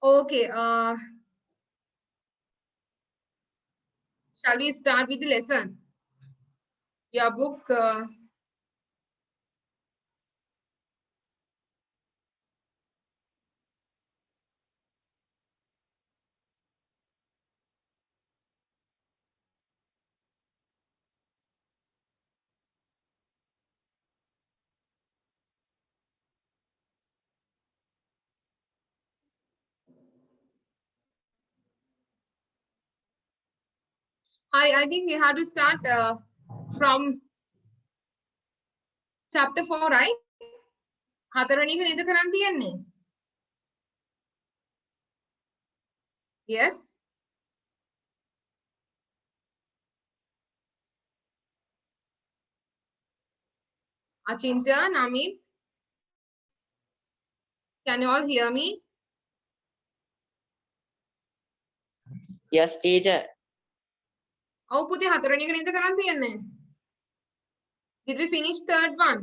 Okay, shall we start with the lesson? Your book, I think we have to start from chapter 4, right? හතරවෙනි එක නේද කරන් තියන්නේ? Yes. Achintya, Namit, can you all hear me? Yes, teacher. ඔව් පුතේ හතරවෙනි එක නේද කරන් තියන්නේ? Did we finish third one?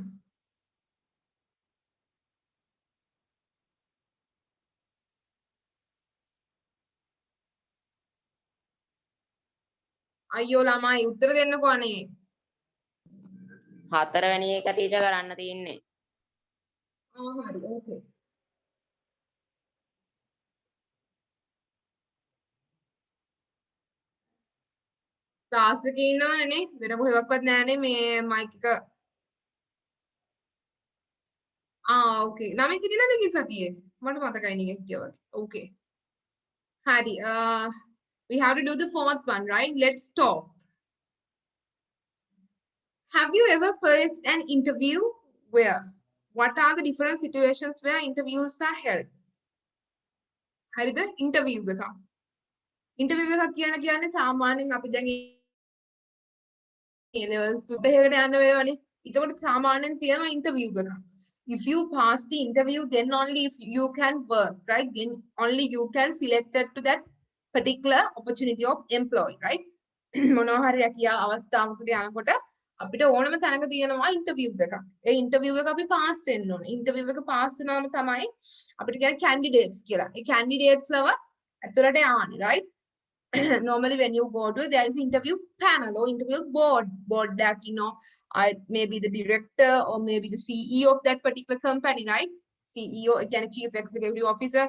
අයියෝ ළමයි උත්තර දෙන්නකෝ අනේ. හතරවෙනි එක teacher කරන්න තියෙන්නේ. හරි. Okay. ක්ලාස් එකේ ඉන්නවනේ නේ වෙන කොහෙවත් නෑනේ මේ මයික් එක. ඕකේ. නමිත් හිටියේ නැද ගිය සතියේ? මට මතකයි නේ කිව්වා වගේ. Okay. හරි. We have to do the fourth one, right? Let's talk. Have you ever faced an interview where? What are the different situations where interviews are held? හරිද? interview එක. interview එකක් කියලා කියන්නේ සාමාන්‍යයෙන් අපි දැන් A levels සුපර් යන්න වෙනවනේ. ඒකට සාමාන්‍යයෙන් තියෙනවා interview එකක්. If you pass the interview, then only if you can work, right? Then only you can selected to that particular opportunity of employee, right? මොනවා හරි රැකියා අවස්ථාවකට යනකොට අපිට ඕනම තැනක තියෙනවා ඉන්ටර්විව් එකක්. ඒ ඉන්ටර්විව් එක අපි පාස් වෙන්න ඕනේ. ඉන්ටර්විව් එක පාස් වෙනවම තමයි අපිට කියන්නේ candidates කියලා. ඒ candidates ලව ඇතුළට යවන්නේ, right? Normally when you go to there is interview panel or interview board that maybe the director or maybe the CEO of that particular company, right? CEO again chief executive officer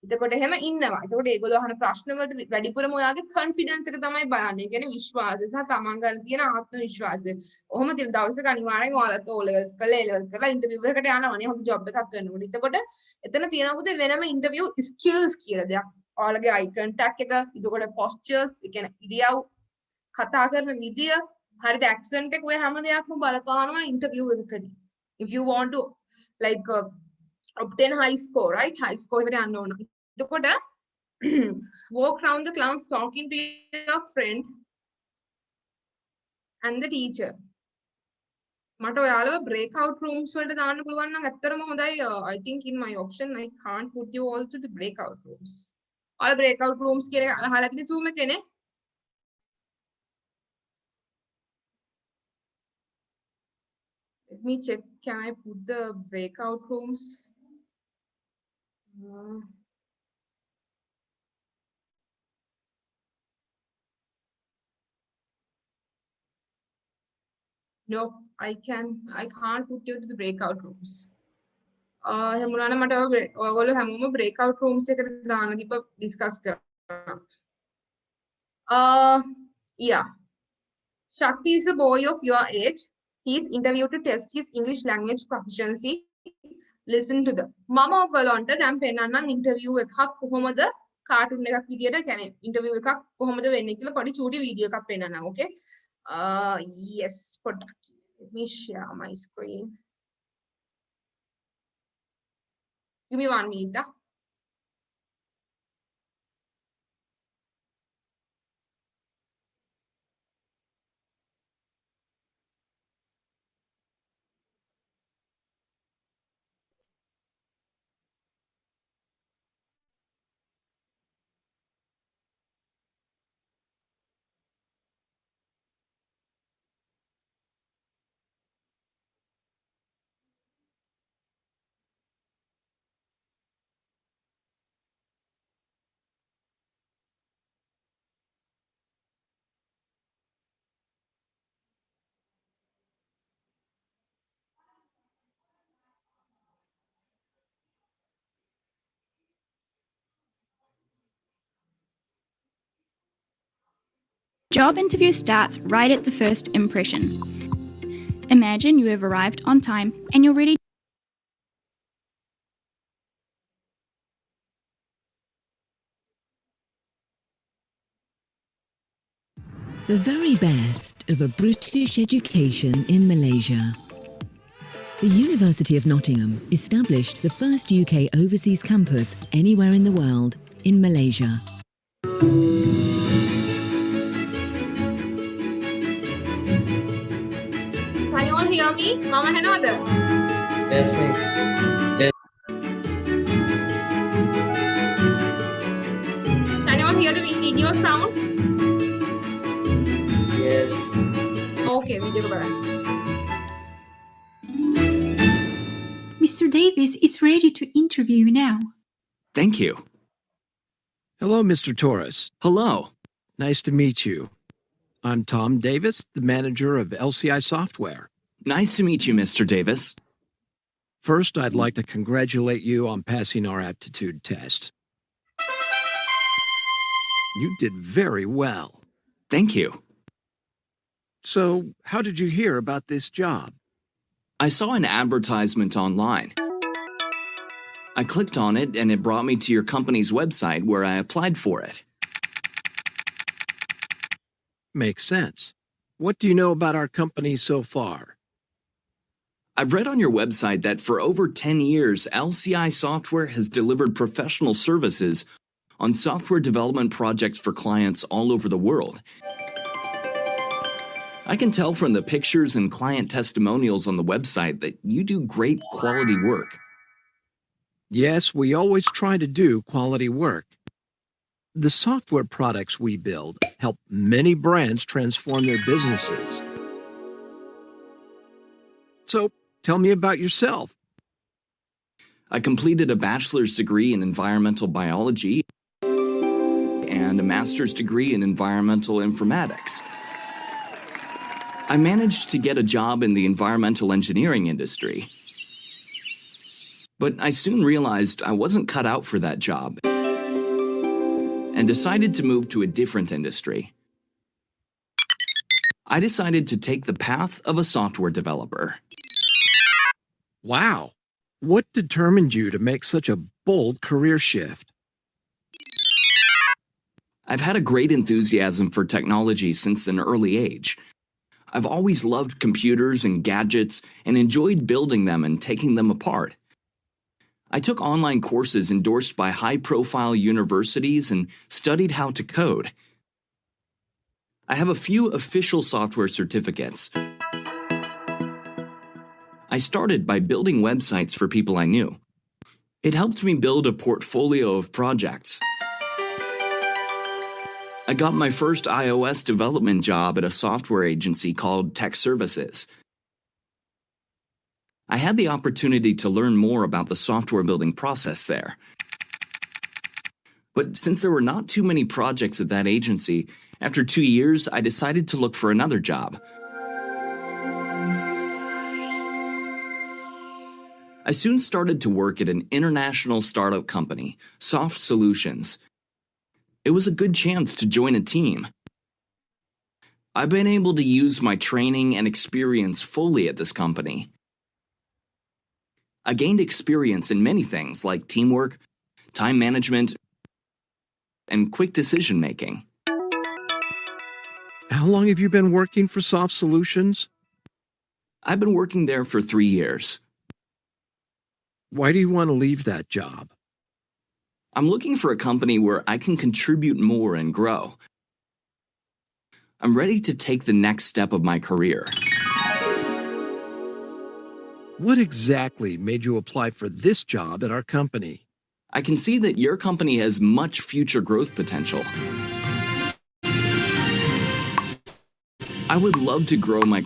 එතකොට එහෙම ඉන්නවා. එතකොට ඒගොල්ලෝ අහන ප්‍රශ්න වලට වැඩිපුරම ඔයාගේ confidence එක තමයි බලන්නේ. ඒ කියන්නේ විශ්වාසය සහ තමන් ගන්න තියෙන ආත්ම විශ්වාසය. ඔහොම තියෙන දවසක අනිවාර්යෙන් ඔයාලත් O levels කරලා A levels කරලා interview එකකට යනවනේ. හොඳ job එකක් කරනකොට. එතකොට එතන තියෙනවා පුතේ වෙනම interview skills කියලා දෙයක්. ඔයාලගේ eye contact එක, එතකොට postures, ඒ කියන්නේ ඉරියව්, කතා කරන විදිය, හරිද accent එක ඔය හැම දෙයක්ම බලපානවා interview එකකදී. If you want to like obtain high score, right? High score එකට යන්න ඕන. එතකොට walk around the class talking to your friend and the teacher. මට ඔයාලව breakout rooms වලට දාන්න පුළුවන් නම් ඇත්තටම හොඳයි. I think in my option I can't put you all to the breakout rooms. All breakout rooms කියන එක අහලා තියෙන Zoom එකේ නේ. Let me check. Can I put the breakout rooms? No, I can't put you to the breakout rooms. එහෙම වුණා නම් මට ඔයගොල්ලෝ හැමෝම breakout rooms එකට දාන්න දීප discuss කරනවා. Yeah. Shakti is a boy of your age. He is interviewed to test his English language proficiency. Listen to the මම ඔයගොල්ලන්ට දැන් පෙන්නන්නම් interview එකක් කොහොමද කාටුන් එකක් විදියට කියන්නේ interview එකක් කොහොමද වෙන්නේ කියලා පොඩි චූටි වීඩියෝ එකක් පෙන්නන්නම්. Okay. Yes, let me share my screen. Give me 1 minute. Job interview starts right at the first impression. Imagine you have arrived on time and you're ready. The very best of a British education in Malaysia. The University of Nottingham established the first UK overseas campus anywhere in the world in Malaysia. Can you all hear me? Mama Hanada. Yes, ma'am. Can you all hear the video sound? Yes. Okay, video ko pala. Mr. Davis is ready to interview you now. Thank you. Hello, Mr. Torres. Hello. Nice to meet you. I'm Tom Davis, the manager of LCI Software. Nice to meet you, Mr. Davis. First, I'd like to congratulate you on passing our aptitude test. You did very well. Thank you. So, how did you hear about this job? I saw an advertisement online. I clicked on it and it brought me to your company's website where I applied for it. Makes sense. What do you know about our company so far? I've read on your website that for over 10 years, LCI Software has delivered professional services on software development projects for clients all over the world. I can tell from the pictures and client testimonials on the website that you do great quality work. Yes, we always try to do quality work. The software products we build help many brands transform their businesses. So, tell me about yourself. I completed a bachelor's degree in environmental biology and a master's degree in environmental informatics. I managed to get a job in the environmental engineering industry. But I soon realized I wasn't cut out for that job and decided to move to a different industry. I decided to take the path of a software developer. Wow. What determined you to make such a bold career shift? I've had a great enthusiasm for technology since an early age. I've always loved computers and gadgets and enjoyed building them and taking them apart. I took online courses endorsed by high-profile universities and studied how to code. I have a few official software certificates. I started by building websites for people I knew. It helped me build a portfolio of projects. I got my first iOS development job at a software agency called Tech Services. I had the opportunity to learn more about the software building process there. But since there were not too many projects at that agency, after 2 years, I decided to look for another job. I soon started to work at an international startup company, Soft Solutions. It was a good chance to join a team. I've been able to use my training and experience fully at this company. I gained experience in many things like teamwork, time management, and quick decision-making. How long have you been working for Soft Solutions? I've been working there for 3 years. Why do you want to leave that job? I'm looking for a company where I can contribute more and grow. I'm ready to take the next step of my career. What exactly made you apply for this job at our company? I can see that your company has much future growth potential. I would love to grow my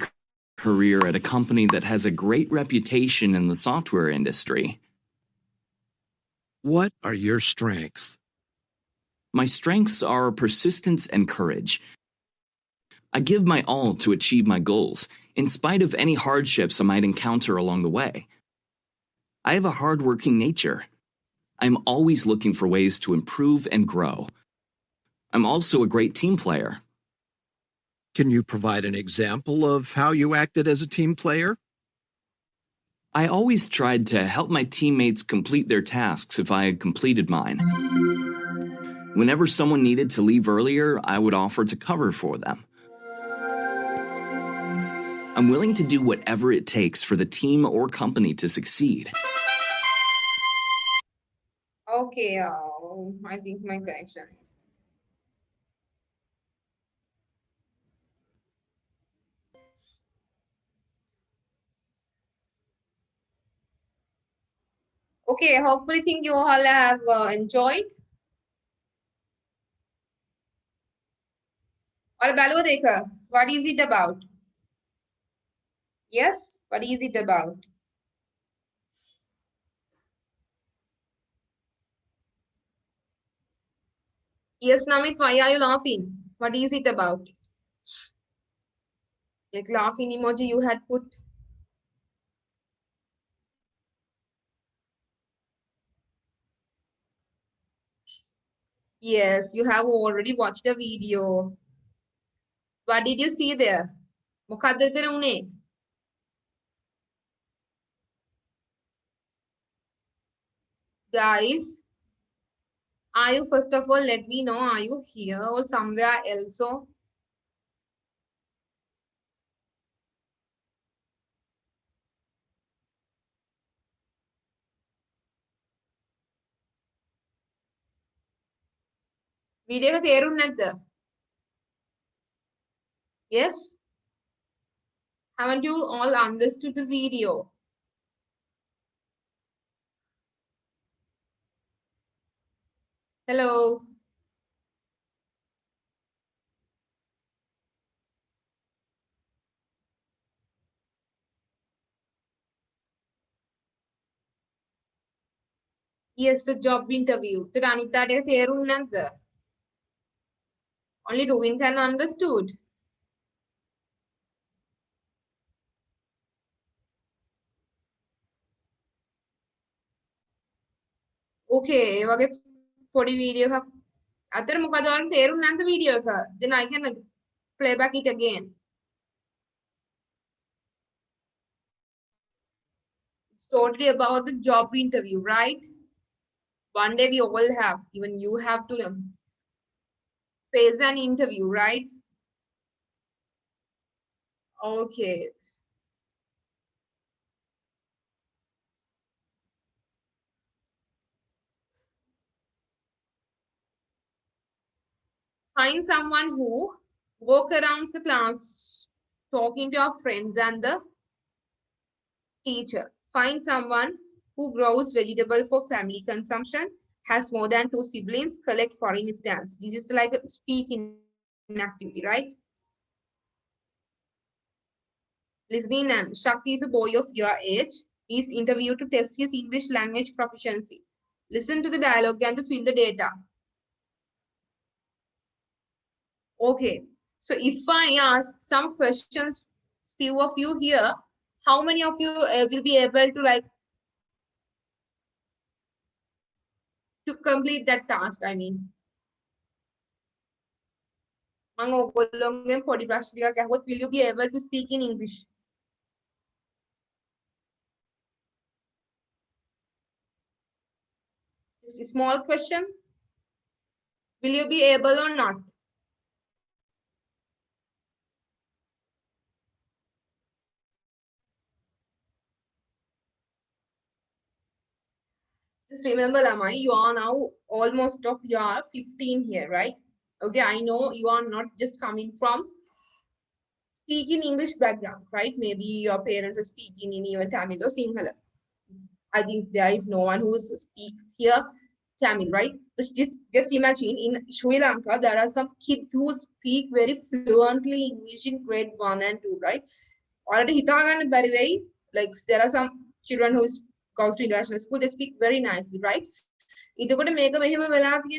career at a company that has a great reputation in the software industry. What are your strengths? My strengths are persistence and courage. I give my all to achieve my goals, in spite of any hardships I might encounter along the way. I have a hard-working nature. I'm always looking for ways to improve and grow. I'm also a great team player. Can you provide an example of how you acted as a team player? I always tried to help my teammates complete their tasks if I had completed mine. Whenever someone needed to leave earlier, I would offer to cover for them. I'm willing to do whatever it takes for the team or company to succeed. Okay, I think my connection. Okay, hopefully think you all have enjoyed. What is it about? Yes, what is it about? Yes, Namit, why are you laughing? What is it about? Like laughing emoji you had put. Yes, you have already watched the video. What did you see there? මොකක්ද එතන උනේ? Guys, are you, first of all, let me know, are you here or somewhere else? So video එක තේරුම් නැද්ද? Yes? Haven't you all understood the video? Hello? Yes, a job interview. So අනිත්තාට ඒක තේරුම් නැද්ද? Only Ruvin can understood. Okay, ඒ වගේ පොඩි video එකක් අතර මොකද ඔයාලට තේරුම් නැද්ද වීඩියෝ එක? Then I can play back it again. It's totally about the job interview, right? One day we all have, even you have to face an interview, right? Okay. Find someone who walk around the class talking to your friends and the teacher. Find someone who grows vegetable for family consumption, has more than 2 siblings, collect foreign stamps. This is like a speaking activity, right? Listening and Shakti is a boy of your age. He is interviewed to test his English language proficiency. Listen to the dialogue and to fill the data. Okay, so if I ask some questions, few of you here, how many of you will be able to to complete that task? I mean, will you be able to speak in English? Just a small question. Will you be able or not? Just remember, Lamai, you are now almost of you are 15 here, right? Okay, I know you are not just coming from speaking English background, right? Maybe your parents are speaking in even Tamil or Sinhala. I think there is no one who speaks here Tamil, right? Just imagine in Sri Lanka, there are some kids who speak very fluently English in grade 1 and 2, right? Already Hitagan, by the way, like there are some children who goes to international school, they speak very nicely, right? It's going to make a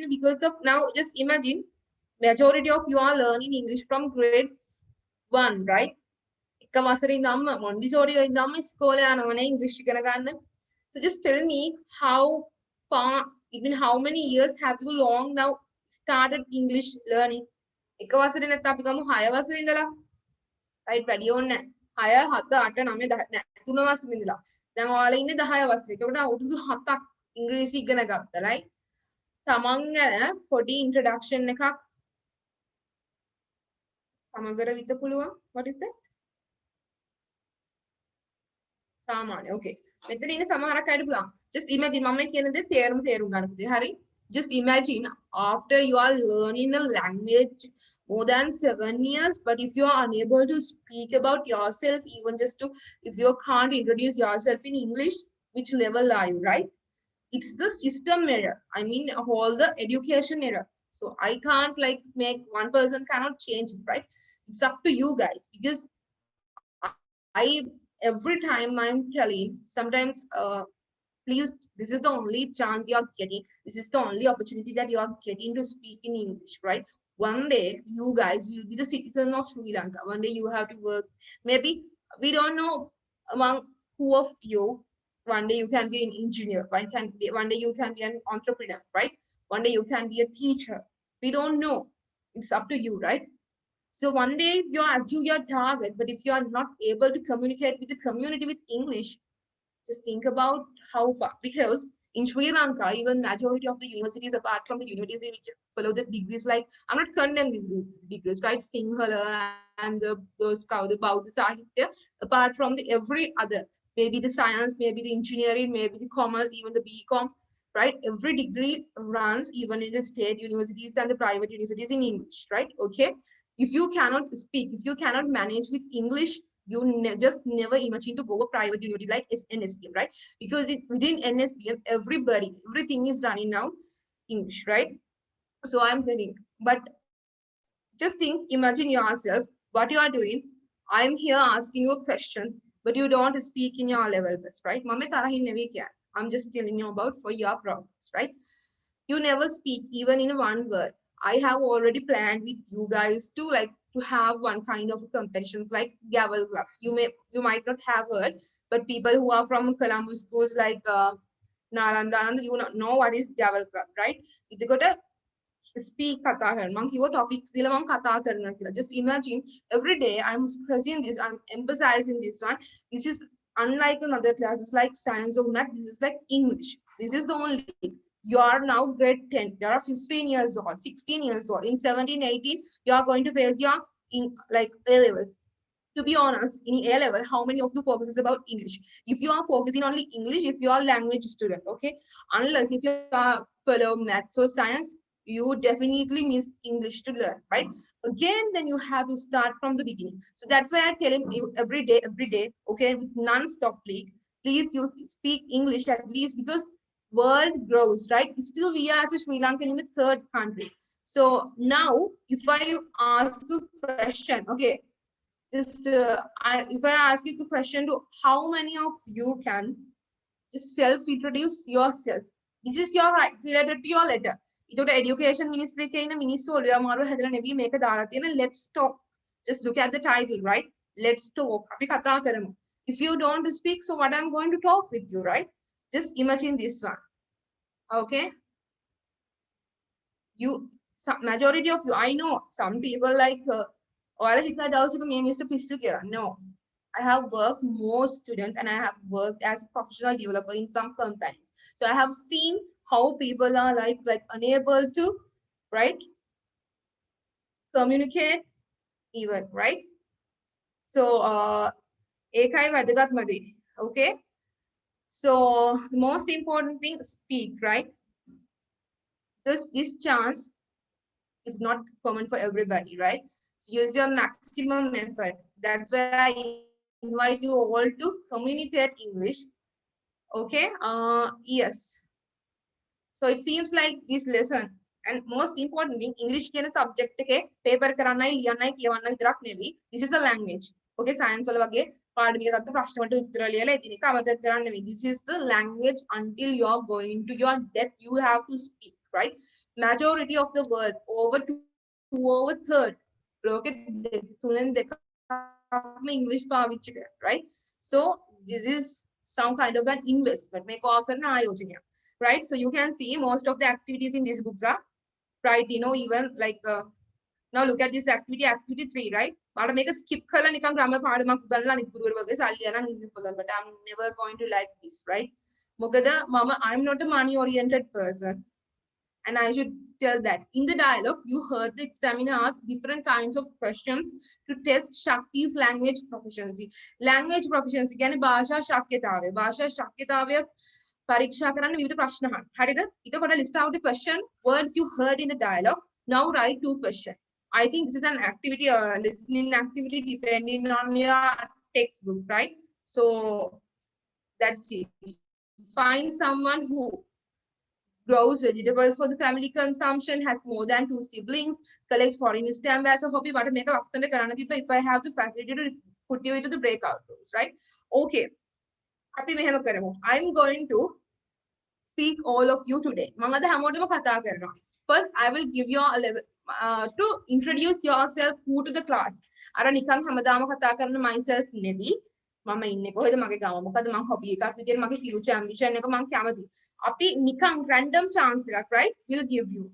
because of now, just imagine majority of you are learning English from grade 1, right? English. So just tell me how far, even how many years have you long now started English learning? එක වසරේ නැත්නම් අපි ගමු 6 වසරේ ඉඳලා right වැඩි ඕනේ නැහැ 6 7 8 9 10 නෑ 3 වසරේ ඉඳලා දැන් ඔයාලා ඉන්නේ 10 වසරේ එතකොට අවුරුදු 7ක් ඉංග්‍රීසි ඉගෙන ගත්තා right තමන් ගැන පොඩි introduction එකක් සමගර විත පුළුවන් what is that සාමාන්‍ය okay මෙතන ඉන්න සමහරක් අයට පුළුවන් just imagine මම කියන දේ තේරුම් ගන්න පුතේ හරි just imagine after you are learning a language more than 7 years but if you are unable to speak about yourself even just to if you can't introduce yourself in English which level are you right it's the system error I mean all the education error so I can't like make one person cannot change it right it's up to you guys because I every time I'm telling sometimes please this is the only chance you are getting this is the only opportunity that you are getting to speak in English right one day you guys will be the citizen of Sri Lanka one day you have to work maybe we don't know among who of you one day you can be an engineer one day you can be an entrepreneur right one day you can be a teacher we don't know it's up to you right so one day if you achieve your target but if you are not able to communicate with the community with English just think about how far because in Sri Lanka even majority of the universities apart from the universities which follow the degrees like I'm not condemning these degrees right Sinhala and those the Bauta Sahitya apart from the every other maybe the science maybe the engineering maybe the commerce even the BCom right every degree runs even in the state universities and the private universities in English right okay if you cannot speak if you cannot manage with English you just never imagine to go a private university like NSPM, right? Because within NSPM, everything is running now English, right? So I'm telling, but just think, imagine yourself, what you are doing. I'm here asking you a question, but you don't speak in your level best, right? I'm just telling you about for your progress, right? You never speak even in one word. I have already planned with you guys to like to have one kind of competitions like Gavel Club. You might not have heard, but people who are from Columbus schools like Nalanda, you know what is Gavel Club, right? It's got a speak kata karan topics just imagine every day I'm stressing this I'm emphasizing this one this is unlike another classes like science or math this is like English this is the only you are now grade 10 you are 15 years old 16 years old in 17 18 you are going to face your like A levels to be honest in A level how many of you focuses about English if you are focusing only English if you are language student okay unless if you are fellow maths or science you definitely miss English to learn, right? Again, then you have to start from the beginning. So that's why I tell him every day, okay, with non-stop please use speak English at least because world grows, right? Still we are as a Sri Lankan in the third country. So now if I ask you a question, okay, just if I ask you a question to how many of you can just self-introduce yourself? This is your right related to your letter. It's education ministry let's talk just look at the title right let's talk if you don't speak so what I'm going to talk with you right just imagine this one okay you majority of you I know some people like Mr. Pissu no I have worked more students and I have worked as a professional developer in some companies. So I have seen how people are like unable to, right? Communicate even, right? So, okay? So the most important thing, speak, right? This chance is not common for everybody, right? So use your maximum effort. That's why I invite you all to communicate English. Okay, yes. So it seems like this lesson and most important thing English කියන subject එකේ paper කරන්නයි ලියන්නයි කියවන්න විතරක් නෙවෙයි this is a language. Okay, science වල වගේ පාඩමික ගත්ත ප්‍රශ්න වලට උත්තර ලියලා ඉතින් එක අවබෝධ කරන්න නෙවෙයි this is the language until you are going to your death you have to speak right majority of the world over 2/3 ලෝකෙ තුනෙන් දෙකක්ම English පාවිච්චි කරනවා right so this is some kind of an investment මේක ඔයා කරන ආයෝජනයක් right so you can see most of the activities in these books are right you know even like Now look at this activity 3, right? But make a skip color nikang grammar පාඩමක් උගන්වලා අනිත් ගුරුවරු වගේ සල්ලි අරන් ඉන්න පුළුවන්. But I'm never going to like this, right? මොකද I'm not a money oriented person. And I should tell that in the dialogue, you heard the examiner ask different kinds of questions to test Shakti's language proficiency. Language proficiency කියන්නේ භාෂා ශක්්‍යතාවය. භාෂා ශක්්‍යතාවය පරීක්ෂා කරන්න විවිධ ප්‍රශ්න අහන්න. හරිද? එතකොට list out the question, words you heard in the dialogue. Now write 2 questions. I think this is an activity, listening activity depending on your textbook, right? So that's it. Find someone who grows vegetables for the family consumption, has more than 2 siblings, collects foreign stamp as a hobby. But make a ලස්සන කරන්න තිබ්බා if I have the facility to put you into the breakout rooms, right? Okay. අපි මෙහෙම කරමු. I'm going to speak all of you today. මම අද හැමෝටම කතා කරනවා. First, I will give you a level to introduce yourself who to the class. අර නිකන් හැමදාම කතා කරන myself නෙවි. මම ඉන්නේ කොහෙද මගේ ගම මොකද මම hobby එකක් විදියට මගේ future ambition එක මම කැමති. අපි නිකන් random chance එකක්, right? We'll give you.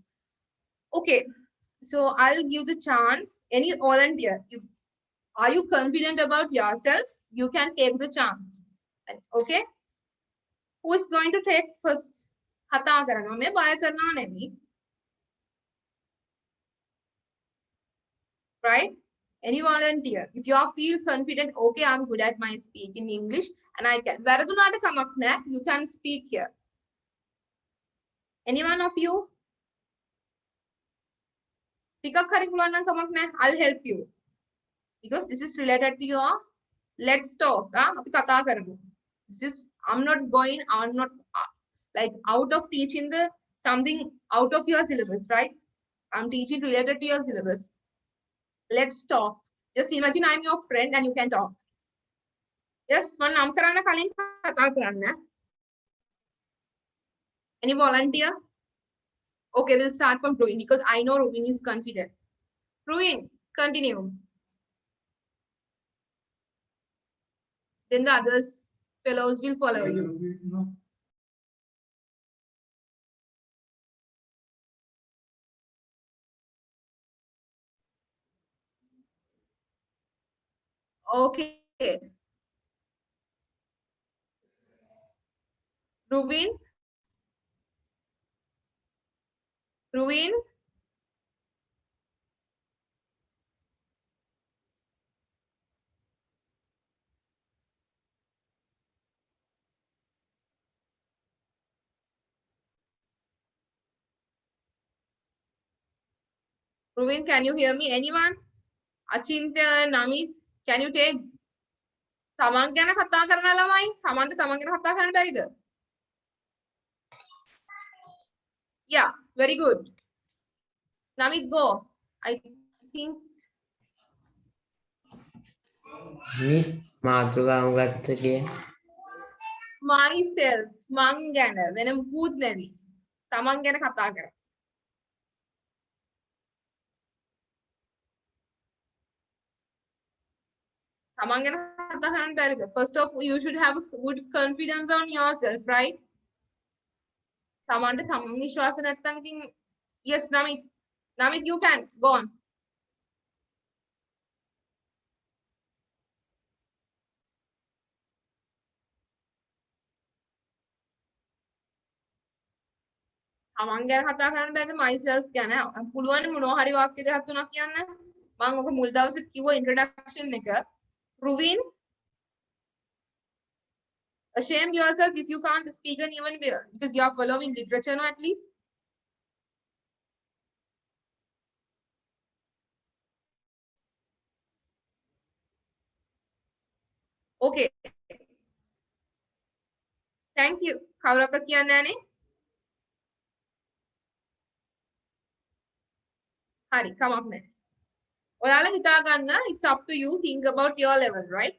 Okay. So I'll give the chance. Any volunteer, if are you confident about yourself, you can take the chance. Okay? Who is going to take first? කතා කරනවා. මේ බය කරනවා නෙමෙයි. Right? Any volunteer, if you all feel confident, okay, I'm good at my speaking English and I can. වැරදුනාට කමක් නැහැ. You can speak here. Any one of you? ටිකක් හරි පුළුවන් නම් කමක් නැහැ. I'll help you. Because this is related to your let's talk. අපි කතා කරමු. This is I'm not like out of teaching the something out of your syllabus, right? I'm teaching related to your syllabus. Let's talk. Just imagine I'm your friend and you can talk. Yes, මම නම් කරන්න කලින් කතා කරන්න. Any volunteer? Okay, we'll start from Ruin because I know Ruin is confident. Ruin, continue. Then the others fellows will follow you. Okay. Ruin. Ruin. Ruin, can you hear me? Anyone? Achintya, Namit, can you take? තමන් ගැන කතා කරන ළමයි තමන්ට තමන් ගැන කතා කරන්න බැරිද? Yeah, very good. Namit, go. I think Miss මාතෘකාව ගත්ත කිය. myself මං ගැන වෙන මුකුත් නෙවි. තමන් ගැන කතා කරා. තමන් ගැන කතා කරන්න බැරිද? First of all, you should have a good confidence on yourself, right? තමන්ට තමන් විශ්වාස නැත්නම් ඉතින් yes, Namit, you can go on. තමන් ගැන කතා කරන්න බැරිද? myself ගැන පුළුවන් මොනවා හරි වාක්‍ය දෙකක් තුනක් කියන්න. මම ඔක මුල් දවසේ කිව්ව introduction එක. Ruvin, shame yourself if you can't speak an even well because you are following literature now at least. Okay. Thank you. කවුරක්වත් කියන්නේ නැහනේ. හරි, කමක් නැහැ. ඔයාලා හිතා ගන්න, it's up to you, think about your level, right?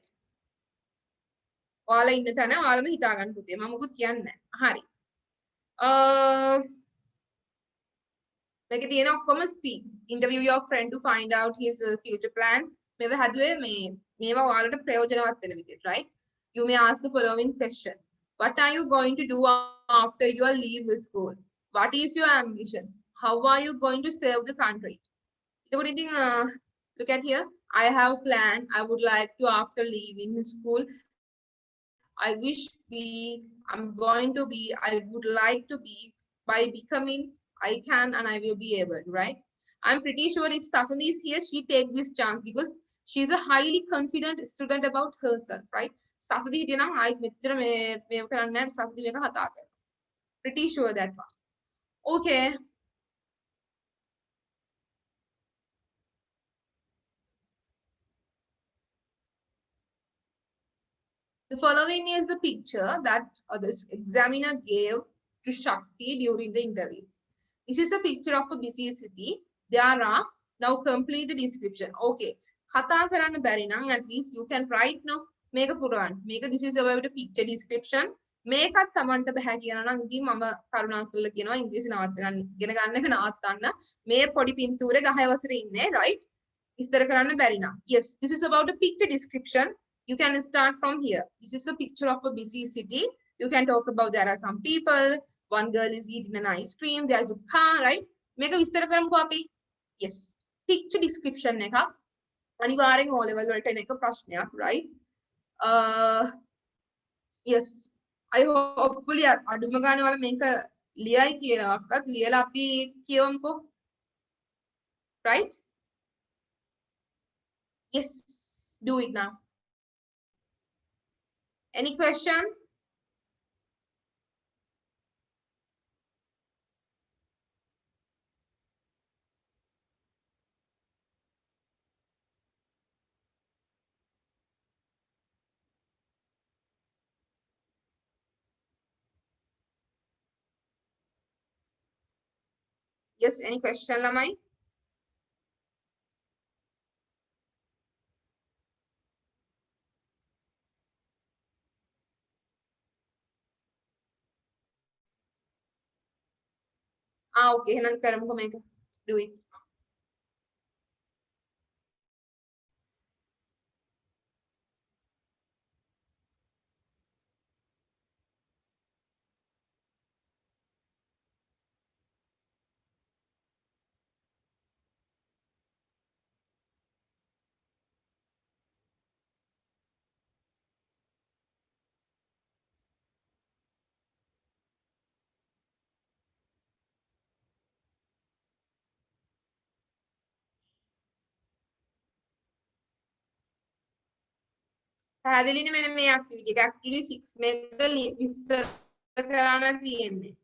ඔයාලා ඉන්න තැන ඔයාලම හිතා ගන්න පුතේ. මම මොකුත් කියන්නේ නැහැ. හරි. මේකේ තියෙන ඔක්කොම speak. Interview your friend to find out his future plans. මේව හැදුවේ මේවා ඔයාලට ප්‍රයෝජනවත් වෙන විදිහට, right? You may ask the following question. What are you going to do after you leave school? What is your ambition? How are you going to serve the country? එතකොට ඉතින් look at here. I have planned. I would like to after leaving school. I wish be. I'm going to be. I would like to be. By becoming, I can and I will be able. Right? I'm pretty sure if Sasani is here, she take this chance because she's a highly confident student about herself. Right? Sasani හිටියනම් ආයි මෙච්චර මේව කරන්නේ නැහැ. Sasani මේක කතා කරනවා. Pretty sure that one. Okay. The following is the picture that this examiner gave to Shakti during the interview. This is a picture of a busy city. There are now complete the description. Okay. කතා කරන්න බැරි නම් at least you can write now. මේක පුරවන්න. මේක this is about the picture description. මේකත් Tamanට බෑ කියනවා නම් ඉතින් මම කරුණාකරලා කියනවා ඉංග්‍රීසි නවත්ත ගන්න. ඉගෙන ගන්න එක නවත්තන්න. මේ පොඩි පින්තූරේ 10 වසරේ ඉන්නේ right? විස්තර කරන්න බැරි නම්. Yes, this is about the picture description. You can start from here. This is a picture of a busy city. You can talk about there are some people. One girl is eating an ice cream. There's a car, right? මේක විස්තර කරමුකෝ අපි. Yes. Picture description එක අනිවාර්යෙන් O level වලට එන එක ප්‍රශ්නයක්, right? Yes. I hopefully අඩුම ගානේ වල මේක ලියයි කියලාවත් ලියලා අපි කියවමුකෝ. Right? Yes. Do it now. Any question? Yes, any question, ළමයි? Okay, එහෙනම් කරමුකෝ මේක. Do it. පැහැදිලිනේ මෙන්න මේ activity එක. Activity 6 මේක විස්තර කරන්න තියෙන්නේ.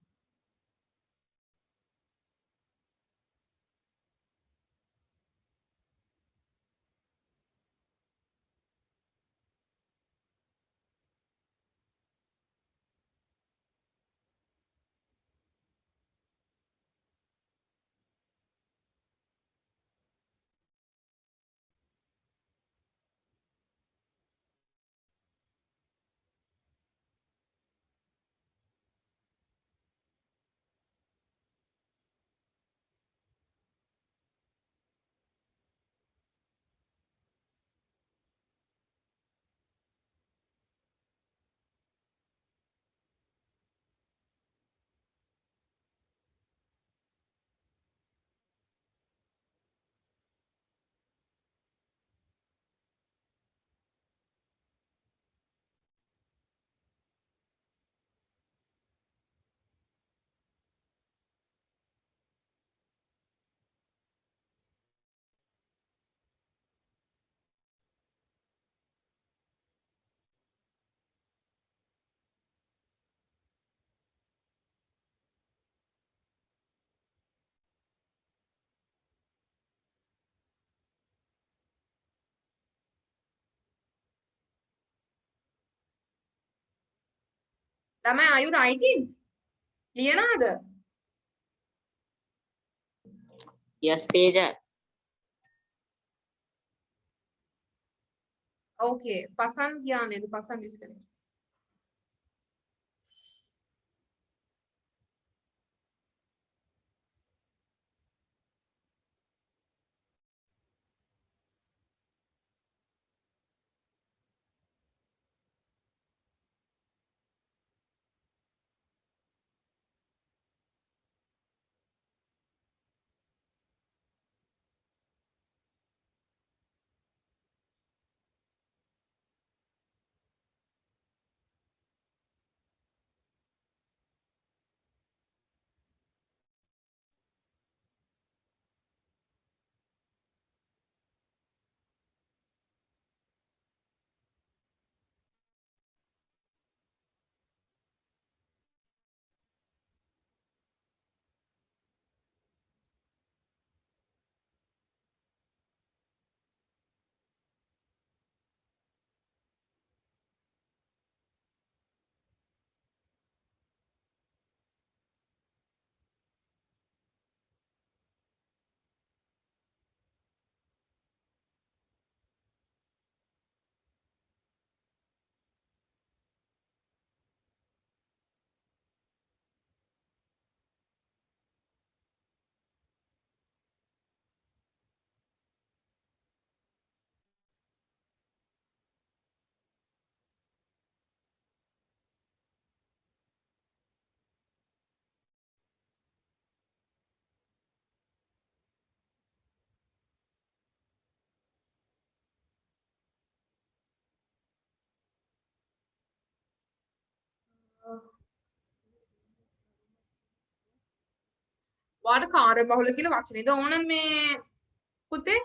ළමයි are you writing? ලියනවද? Yes, teacher. Okay, Pasan ගියා නේද? පසන් disconnect. ඔයාට කාර්යබහුල කියලා වචනේද ඕන මේ පුතේ?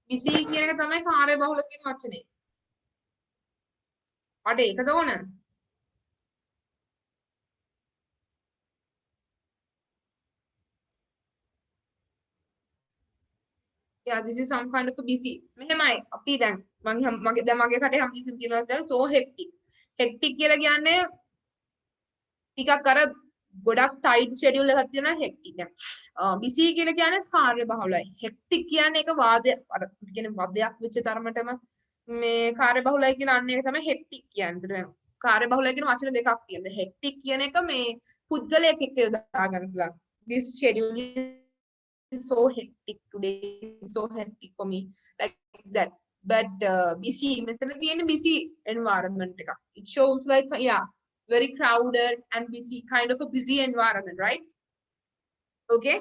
busy කියන එක තමයි කාර්යබහුල කියන වචනේ. ඔයාට ඒකද ඕන? Yeah, this is some kind of a busy. මෙහෙමයි අපි දැන් මගේ කටේ හැමතිස්සෙම කියනවා දැන් so hectic. hectic කියලා කියන්නේ ටිකක් අර ගොඩක් tight schedule එකක් තියෙනවා hectic. දැන් busy කියලා කියන්නේ කාර්යබහුලයි. hectic කියන්නේ ඒක වාදය අර කියන්නේ වදයක් වෙච්ච තරමටම මේ කාර්යබහුලයි කියන අන්න ඒක තමයි hectic කියන්නේ. කාර්යබහුලයි කියන වචන දෙකක් තියෙනවා. hectic කියන එක මේ පුද්ගලයෙක් එක්ක යොදා ගන්න පුළුවන්. This schedule is so hectic today, so hectic for me, like that. But busy, මෙතන තියෙන busy environment එක. It shows like yeah, very crowded and busy, kind of a busy environment, right? Okay.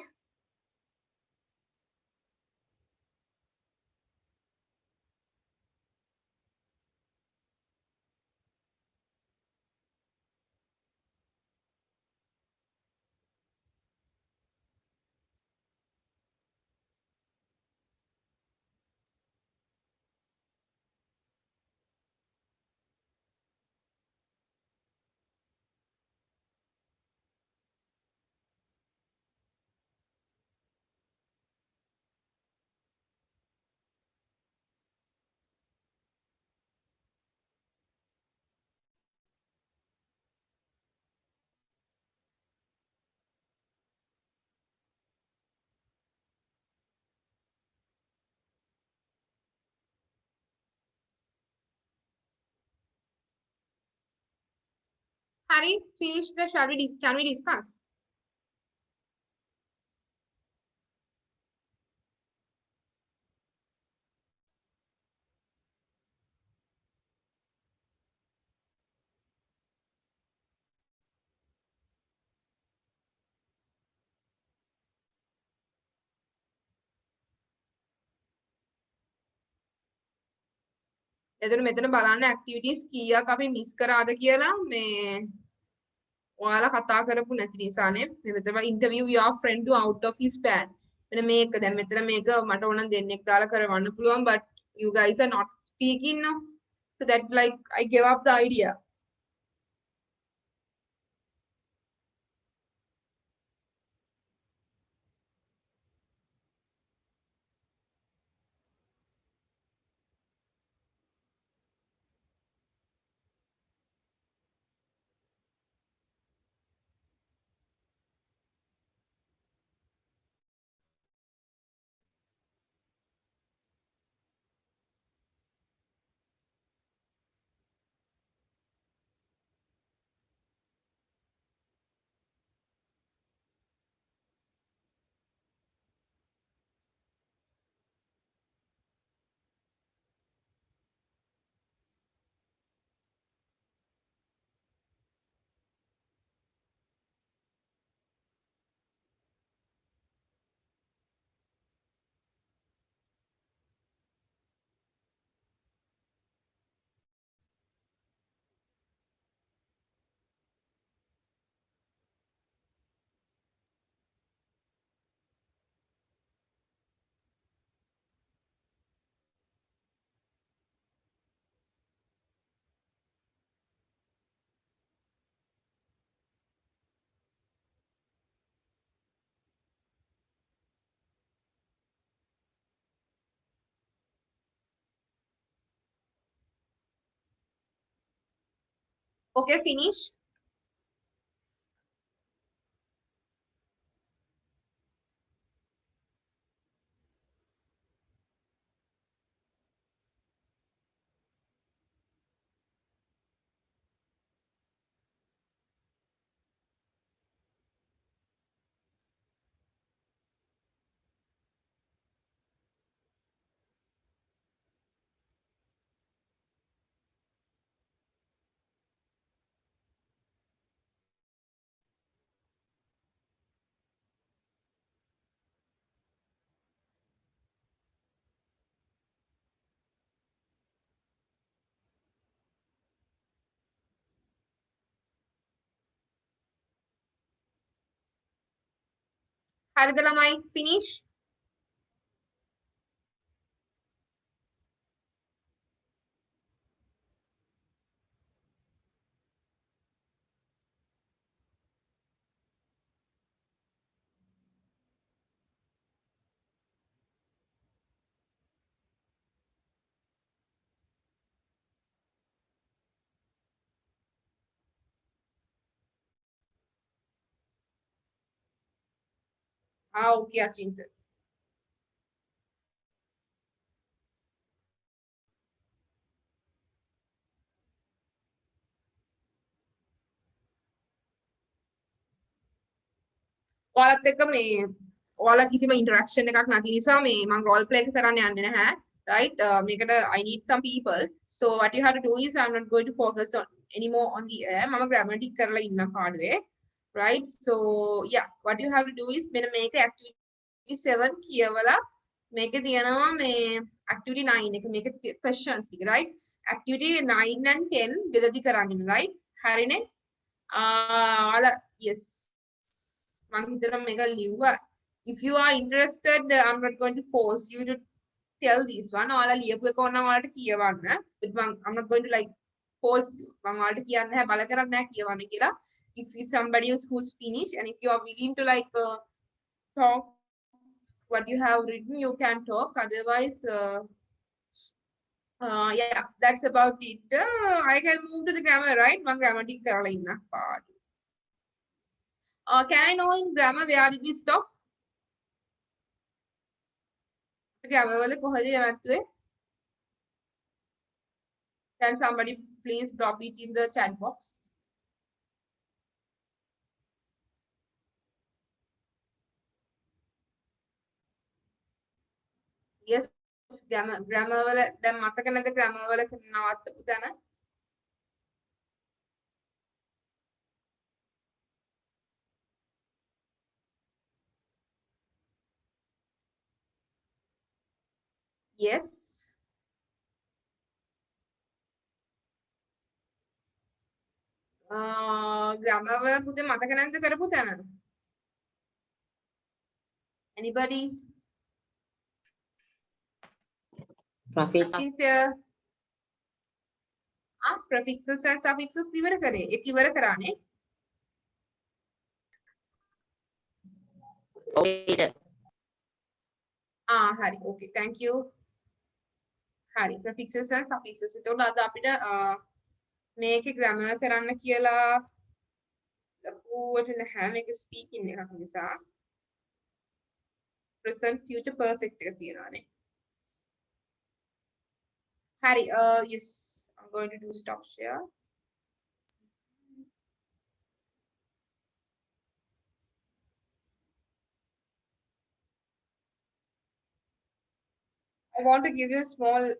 Harry, finish the can we discuss? එතන මෙතන බලන්න activities කීයක් අපි miss කරාද කියලා මේ ඔයාලා කතා කරපු නැති නිසානේ මේ මෙතන interview your friend to out of his span මෙන්න මේක දැන් මෙතන මේක මට ඕන දෙන්නෙක් දාලා කරවන්න පුළුවන් but you guys are not speaking now so that like I gave up the idea. Okay, finish. හරිද ළමයි? Finish. Okay අචින්ත. ඔයාලත් එක්ක මේ ඔයාලා කිසිම interaction එකක් නැති නිසා මේ මම role play එක කරන්න යන්නේ නැහැ. Right? මේකට I need some people. So what you have to do is I'm not going to focus on anymore on the air. මම grammatic කරලා ඉන්න පාඩුවේ. Right? So yeah, what you have to do is මෙන්න මේක activity 7 කියවලා මේකේ තියෙනවා මේ activity 9 එක මේක questions ටික right? Activity 9 and 10 දෙදදි කරන්න right? හරිනේ? yes. මම හිතනවා මේක ලිව්වා. If you are interested, I'm not going to force you to tell this one. ඔයාලා ලියපු එක ඕන නම් ඔයාලට කියවන්න. But I'm not going to like force you. මම ඔයාලට කියන්න නැහැ බල කරන්නේ නැහැ කියවන්න කියලා. If you somebody else who's finished and if you are willing to like talk what you have written, you can talk. Otherwise, yeah, that's about it. I can move to the grammar, right? මම grammatic කරලා ඉන්න පාඩු. Can I know in grammar where did we stop? Grammar වල කොහොමද යවත්තුවේ? Can somebody please drop it in the chat box? Yes, grammar වල දැන් මතක නැද grammar වල නවත්තපු තැන? Yes. Grammar වල පුතේ මතක නැද්ද කරපු තැන? Anybody? Profit. Prefixes and suffixes ඉවර කරේ. ඒක ඉවර කරානේ. Okay. හරි. Okay, thank you. හරි. Prefixes and suffixes. එතකොට අද අපිට මේකේ grammar කරන්න කියලා ලකුවට නැහැ. මේක speaking එකක් නිසා. Present future perfect එක තියෙනවානේ. හරි. Yes, I'm going to do stop share. I want to give you a small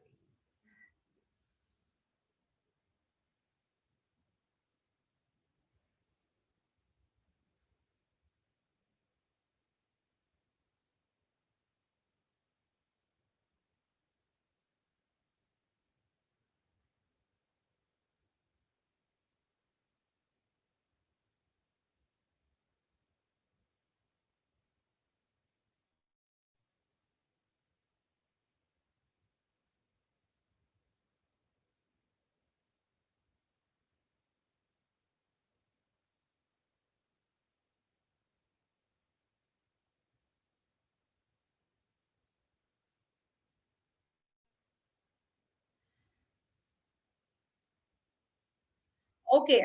okay,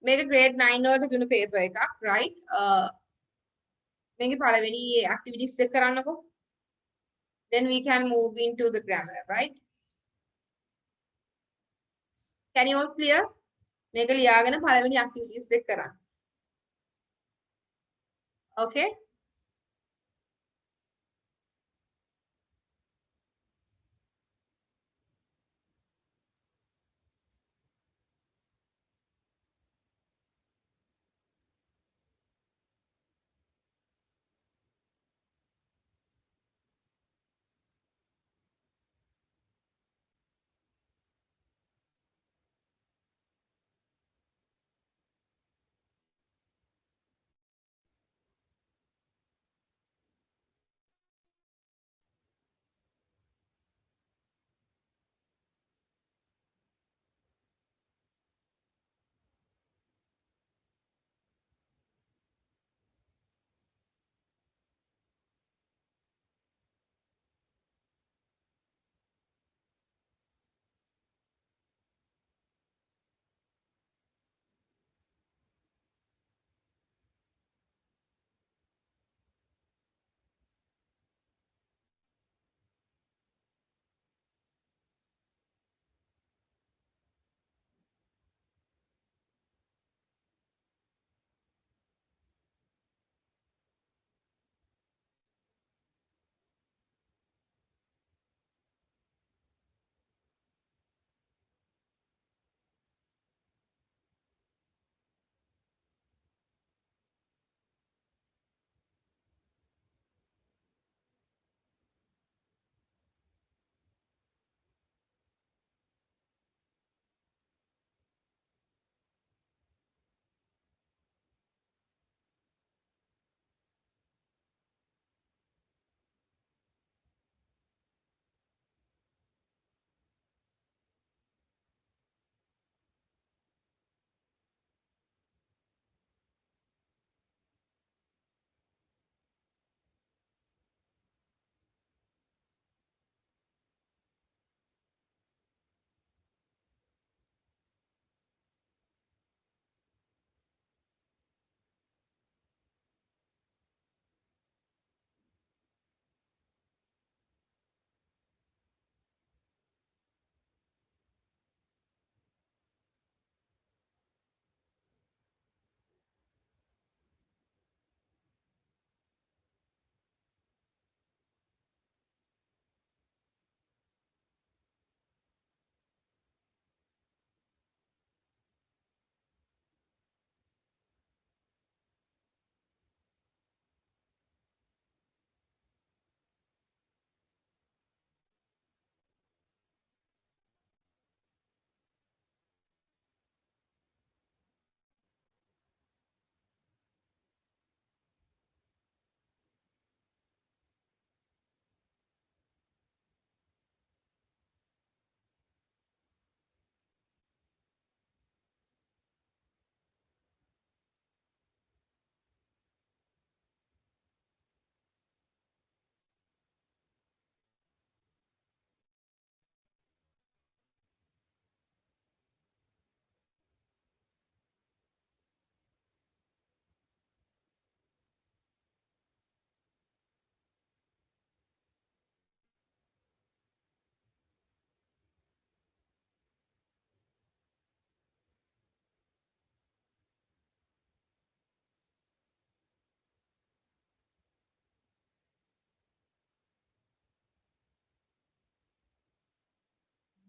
මේක grade 9 වලට දුන්න paper එකක්, right? මේකේ පළවෙනි activities දෙක කරන්නකෝ. Then we can move into the grammar, right? Can you all clear? මේක ලියාගෙන පළවෙනි activities දෙක කරන්න. Okay?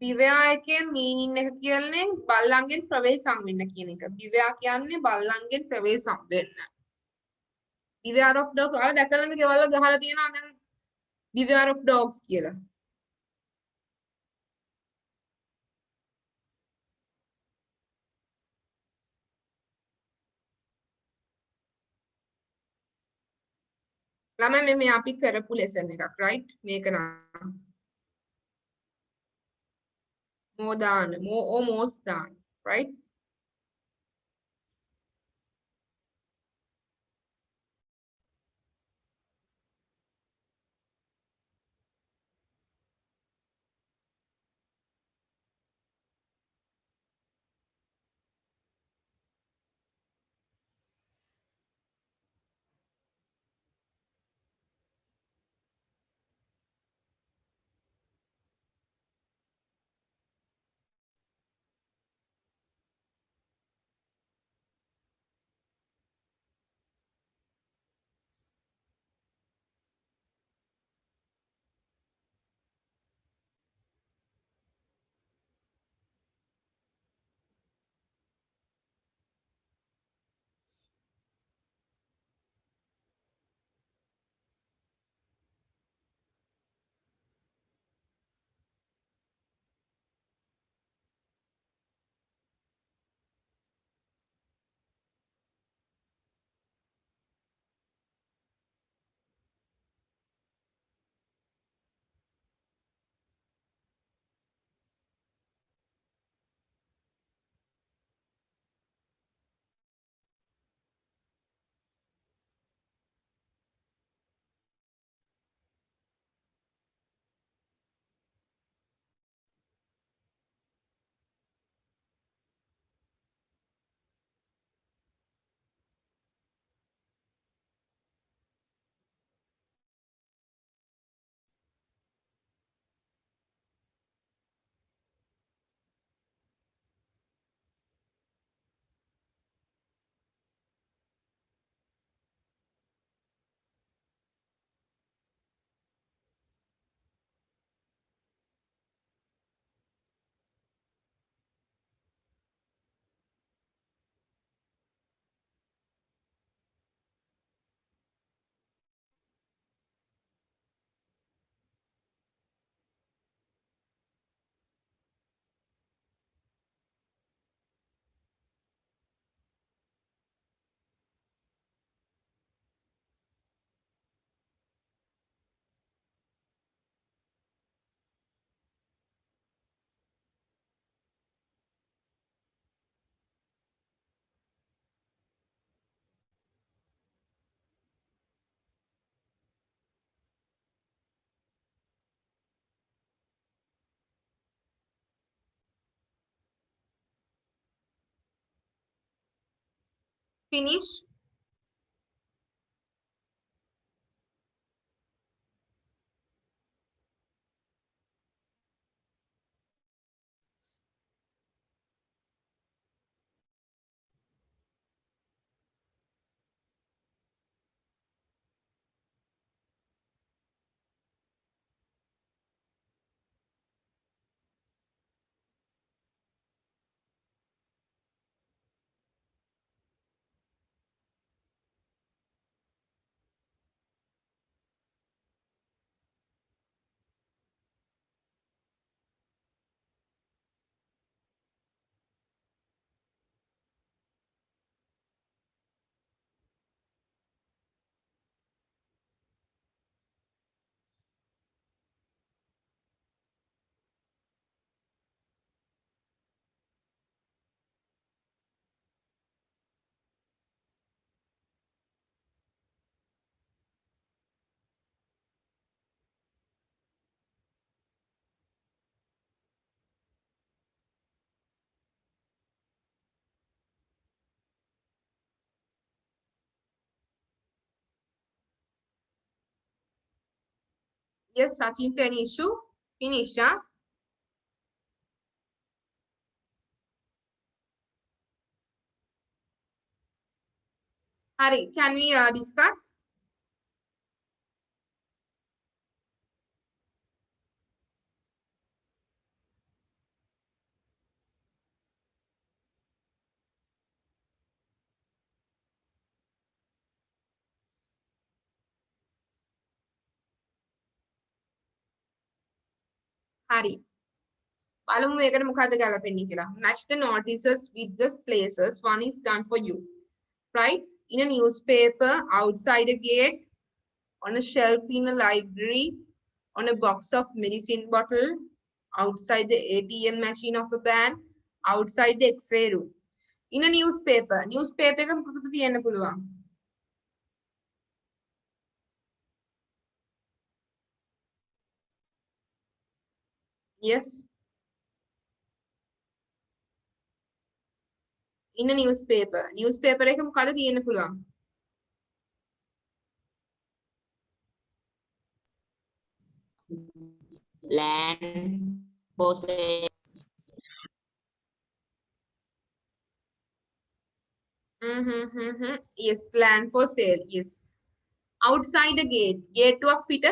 විවයා එකේ meaning එක කියන්නේ බල්ලන්ගෙන් ප්‍රවේශම් වෙන්න කියන එක. විවයා කියන්නේ බල්ලන්ගෙන් ප්‍රවේශම් වෙන්න. beware of dogs. ඔයාලා දැකලාද ගෙවල් වල ගහලා තියෙනවා දැන් beware of dogs කියලා. ළමයි මේ අපි කරපු lesson එකක් right මේක නම් more than more almost done right. Finish. Yes, Sachin, any issue? Finish, huh? Hari, can we discuss? හරි. බලමු මේකට මොකද්ද ගලපෙන්නේ කියලා. Match the notices with the places. One is done for you. Right? In a newspaper, outside a gate, on a shelf in a library, on a box of medicine bottle, outside the ATM machine of a bank, outside the X-ray room. In a newspaper. Newspaper එක මොකකද තියන්න පුළුවන්? Yes. In a newspaper. Newspaper එක මොකද තියන්න පුළුවන්? Land for sale. Yes, land for sale. Yes. Outside the gate. Gate to පිට.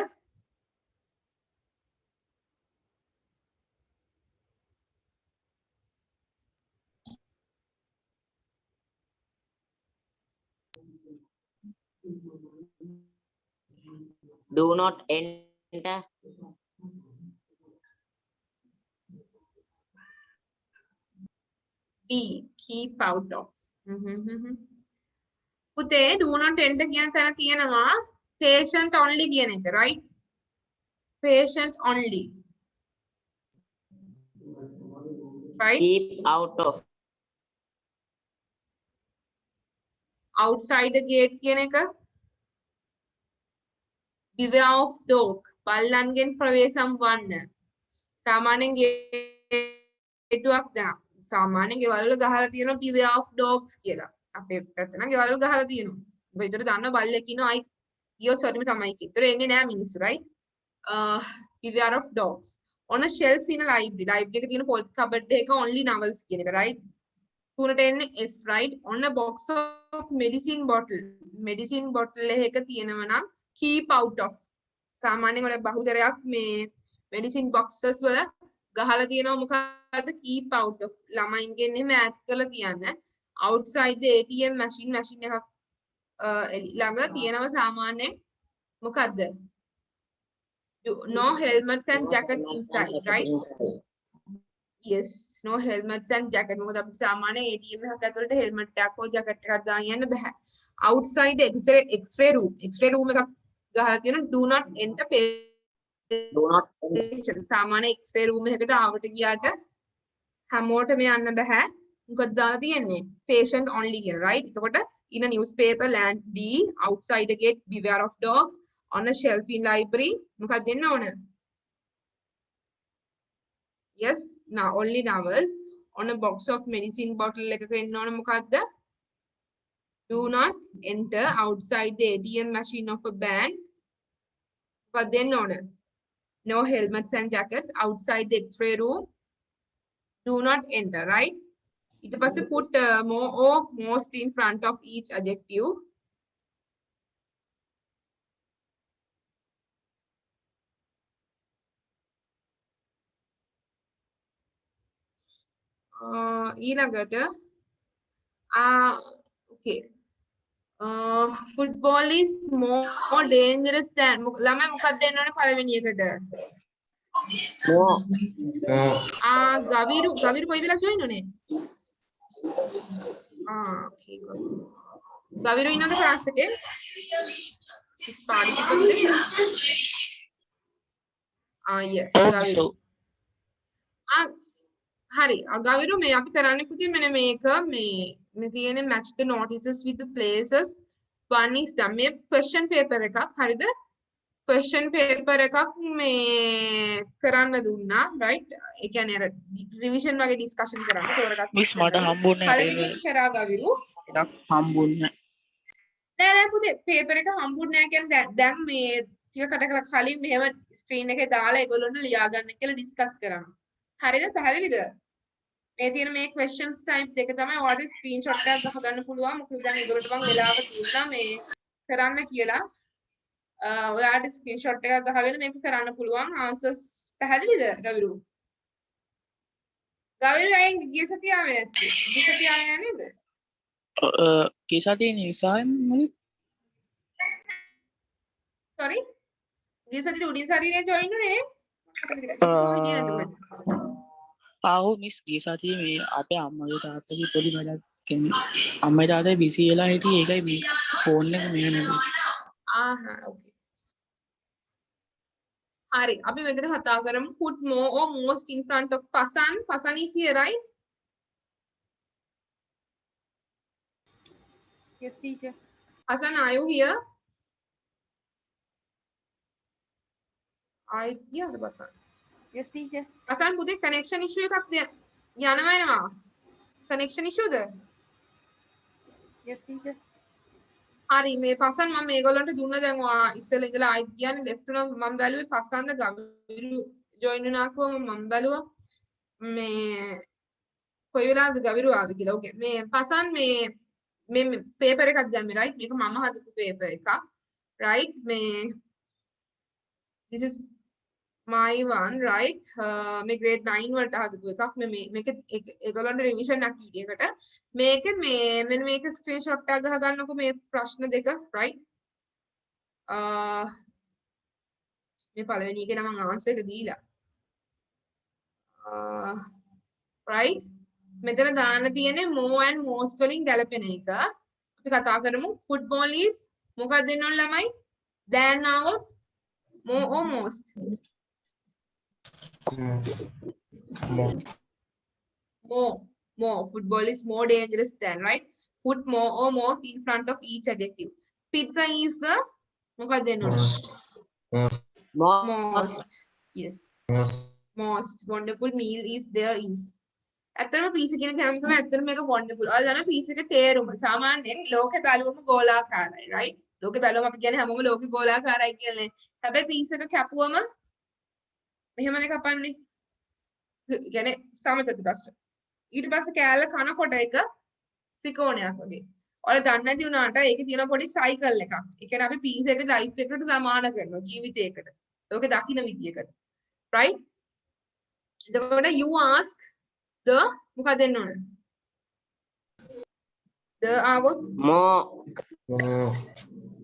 Do not enter. B. Keep out of. පුතේ do not enter කියන තැන තියෙනවා patient only කියන එක, right? Patient only. Right? Keep out of. Outside the gate කියන එක. Beware of dog. බල්ලන්ගෙන් ප්‍රවේශම් වන්න. සාමාන්‍යයෙන් ගේට්ටුවක් ගන්න. සාමාන්‍යයෙන් ගෙවල් වල ගහලා තියෙනවා beware of dogs කියලා. අපේ පැත්ත නම් ගෙවල් වල ගහලා තියෙනවා. මොකද ඒතර දන්න බල්ලෙක් ඉන්නවා අයි ඊයෝ සොරිම තමයි කිව්වේ. ඒතර එන්නේ නෑ මිනිස්සු, right? Beware of dogs. On a shelf in a library. Library එකේ තියෙන පොත් cupboard එක only novels කියන එක, right? තුනට එන්නේ F, right? On a box of medicine bottle. Medicine bottle එකක තියෙනවා නම් keep out of. සාමාන්‍යයෙන් වල බහුතරයක් මේ medicine boxes වල ගහලා තියෙනවා මොකද්ද keep out of. ළමයින්ගෙන් එහෙම ඈඩ් කරලා තියන්න. Outside the ATM machine එකක් ළඟ තියෙනවා සාමාන්‍යයෙන් මොකද්ද? No helmets and jacket inside, right? Yes, no helmets and jacket. මොකද අපිට සාමාන්‍යයෙන් ATM එකක් ඇතුළට helmet එකක් හෝ jacket එකක් දාන් යන්න බෑ. Outside the X-ray room. X-ray room එකක් ගහලා තියෙනවා do not enter Do not patient. සාමාන්‍ය X-ray room එකකට ආවට ගියාට හැමෝටම යන්න බෑ. මොකද දාලා තියෙන්නේ patient only කියන, right? එතකොට in a newspaper land D, outside the gate beware of dogs, on a shelf in library මොකක්ද දෙන්න ඕන? Yes, now only novels. On a box of medicine bottle එකක එන්න ඕන මොකක්ද? Do not enter outside the ATM machine of a bank. මොකක්ද දෙන්න ඕන? No helmets and jackets outside the X-ray room. Do not enter, right? ඊට පස්සේ put more or most in front of each adjective. ඊළඟට okay. Football is more dangerous than ළමයි මොකක්ද දෙන්න ඕනේ පළවෙනි එකට? more. ගවිරු කොයි වෙලාවට join උනේ? Okay, good. ගවිරු ඉන්නවද class එකේ? participant yes, ගවිරු. හරි ගවිරු මේ අපි කරන්නේ පුතේ මෙන්න මේක මේ තියෙන්නේ match the notices with the places. One is done. මේ question paper එකක් හරිද? question paper එකක් මේ කරන්න දුන්නා, right? ඒ කියන්නේ අර revision වගේ discussion කරන්න තෝරගත්තා. මිස් මට හම්බුන්නේ නැහැ. කරා ගවිරු. එකක් හම්බුන්නේ නෑ පුතේ paper එක හම්බුන්නේ නැහැ කියන්නේ දැන් මේ ටික කටකලා කලින් මෙහෙම screen එකේ දාලා ඒගොල්ලොන්ට ලියා ගන්න කියලා discuss කරනවා. හරිද? පැහැදිලිද? මේ තියෙන මේ questions type දෙක තමයි ඔයාලට screenshot එකක් ගහගන්න පුළුවන්. මොකද දැන් ඒගොල්ලන්ට මම වෙලාව දුන්නා මේ කරන්න කියලා. ඔයාලට screenshot එකක් ගහගෙන මේක කරන්න පුළුවන්. answers පැහැදිලිද ගවිරු? ගවිරු අයින් ගිය සතිය ආවේ නැත්තේ. ගිය සතිය ආවේ නෑ නේද? කීසතිය නිසාම sorry ගිය සතියේ උඩින් සරිනේ join උනේ නේ? ආහු මිස් ගිය සතියේ මේ අපේ අම්මගේ තාත්තගේ පොඩි වැඩක් කියන්නේ අම්මයි තාත්තයි බිසි වෙලා හිටියේ ඒකයි මේ ෆෝන් එක මෙහෙම නෙමෙයි. okay. Hari, අපි මෙතන කතා කරමු put more or most in front of Pasan. Pasan is here, right? Yes, teacher. Pasan, are you here? I yeah, the Pasan. Yes, teacher. Pasan, පුතේ connection issue එකක් යනවා එනවා. Connection issue ද? Yes, teacher. හරි මේ පසන් මම මේගොල්ලන්ට දුන්න දැන් ඉස්සෙල්ලා ඉඳලා ආයි කියන්නේ left වුණා මම බැලුවේ පසන්ද ගවිරු join වුණාකම මම බැලුවා මේ කොයි වෙලාවද ගවිරු ආවේ කියලා. ඕකේ මේ පසන් මේ paper එකක් දැම්මේ right මේක මම හදපු paper එකක් right මේ this is my one right මේ grade 9 වලට හදපු එකක් මේක ඒගොල්ලන්ට revision activity එකට මේක මෙන්න මේක screenshot එක ගහ ගන්නකො මේ ප්‍රශ්න දෙක right මේ පළවෙනි එකේ නම් answer එක දීලා right මෙතන දාන්න තියෙන්නේ more and most වලින් ගැලපෙන එක අපි කතා කරමු football is මොකක්ද දෙන්නොත් ළමයි than આવොත් more or most more football is more dangerous than right put more or most in front of each adjective pizza is the මොකක්ද දෙන්නොත් most yes most wonderful meal is there is ඇත්තටම pizza කියන කෑම තමයි ඇත්තටම මේක wonderful ඔයාලා දන්නා pizza එකේ තේරුම සාමාන්‍යයෙන් ලෝකේ බැලුවම ගෝලාකාරයි right ලෝකේ බැලුවම අපි කියන්නේ හැමෝම ලෝකේ ගෝලාකාරයි කියන්නේ හැබැයි පීසා එක කැපුවම මෙහෙමනේ කපන්නේ කියන්නේ සමචතුරස්‍ර ඊට පස්සේ කෑල්ල කනකොට එක ත්‍රිකෝණයක් වගේ ඔයාලා දන්නේ නැති වුණාට ඒකේ තියෙන පොඩි සයිකල් එකක් ඒ කියන්නේ අපි පීසා එක ලයිෆ් එකකට සමාන කරනවා ජීවිතයකට ලෝකේ දකින්න විදියකට right එතකොට you ask the මොකක්ද දෙන්න ඕන the આવොත්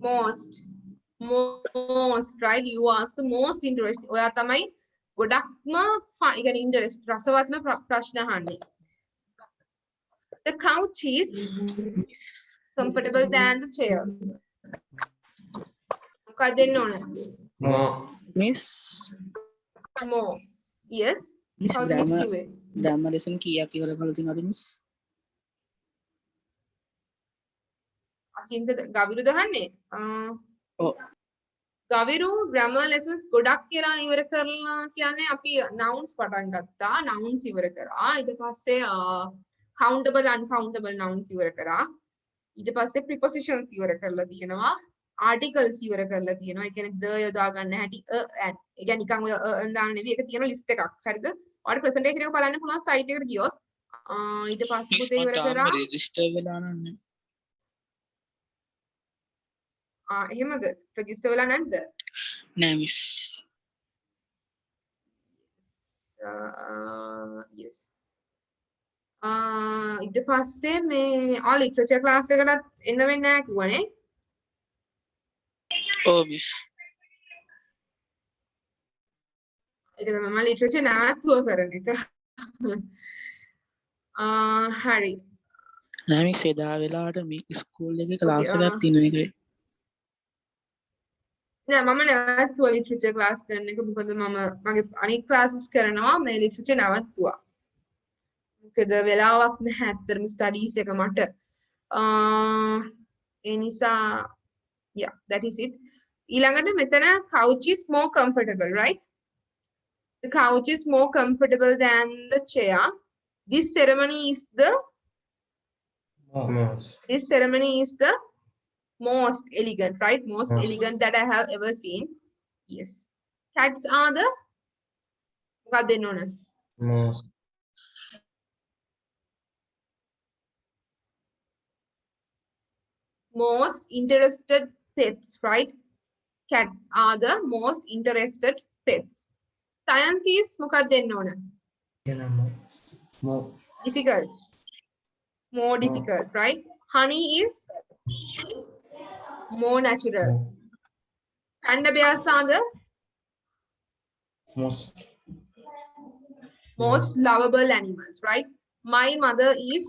most right you ask the most interesting ඔයා තමයි ගොඩක්ම ඒ කියන්නේ interest රසවත්ම ප්‍රශ්න අහන්නේ the couch is comfortable than the chair මොකක්ද දෙන්න ඕන මිස් more yes මිස් කවුද මිස් කිව්වේ grammar lesson කීයක් ඉවර කරලා තියෙනවද මිස් අකින්ද ගවිරු දහන්නේ ඔව් ගවිරු grammar lessons ගොඩක් කියලා ඉවර කරලා කියන්නේ අපි nouns පටන් ගත්තා nouns ඉවර කරා ඊට පස්සේ countable uncountable nouns ඉවර කරා ඊට පස්සේ prepositions ඉවර කරලා තියෙනවා articles ඉවර කරලා තියෙනවා ඒ කියන්නේ the යොදා ගන්න හැටි and ඒ කියන්නේ නිකන් ඔය දාන්න නෙවෙයි ඒක තියෙන list එකක් හරිද ඔයාලට presentation එක බලන්න පුළුවන් site එකට ගියොත් ඊට පස්සේ පුතේ ඉවර කරා register වෙලා නැහැ එහෙමද register වෙලා නැද්ද නෑ මිස් yes ඊට පස්සේ මේ literature class එකටත් එන්න වෙන්නේ නැහැ කිව්වනේ ඔව් මිස් ඒක තමයි මම literature නැවතුව කරන එක හරි නෑ මිස් එදා වෙලාවට මේ ස්කූල් එකේ ක්ලාස් එකක් තියෙනවා ඒකේ නෑ මම නැවතුවා literature class කරන එක මොකද මම මගේ අනිත් classes කරනවා මේ literature නැවතුවා මොකද වෙලාවක් නැහැ ඇත්තටම studies එක මට ඒ නිසා yeah that is it ඊළඟට මෙතන couch is more comfortable right the couch is more comfortable than the chair this ceremony is the most elegant right most elegant that I have ever seen yes cats are the මොකක්ද දෙන්න ඕන most interested pets right cats are the most interested pets science is මොකක්ද දෙන්න ඕන difficult more difficult right honey is more natural panda bears are the Most. Most lovable animals, right? My mother is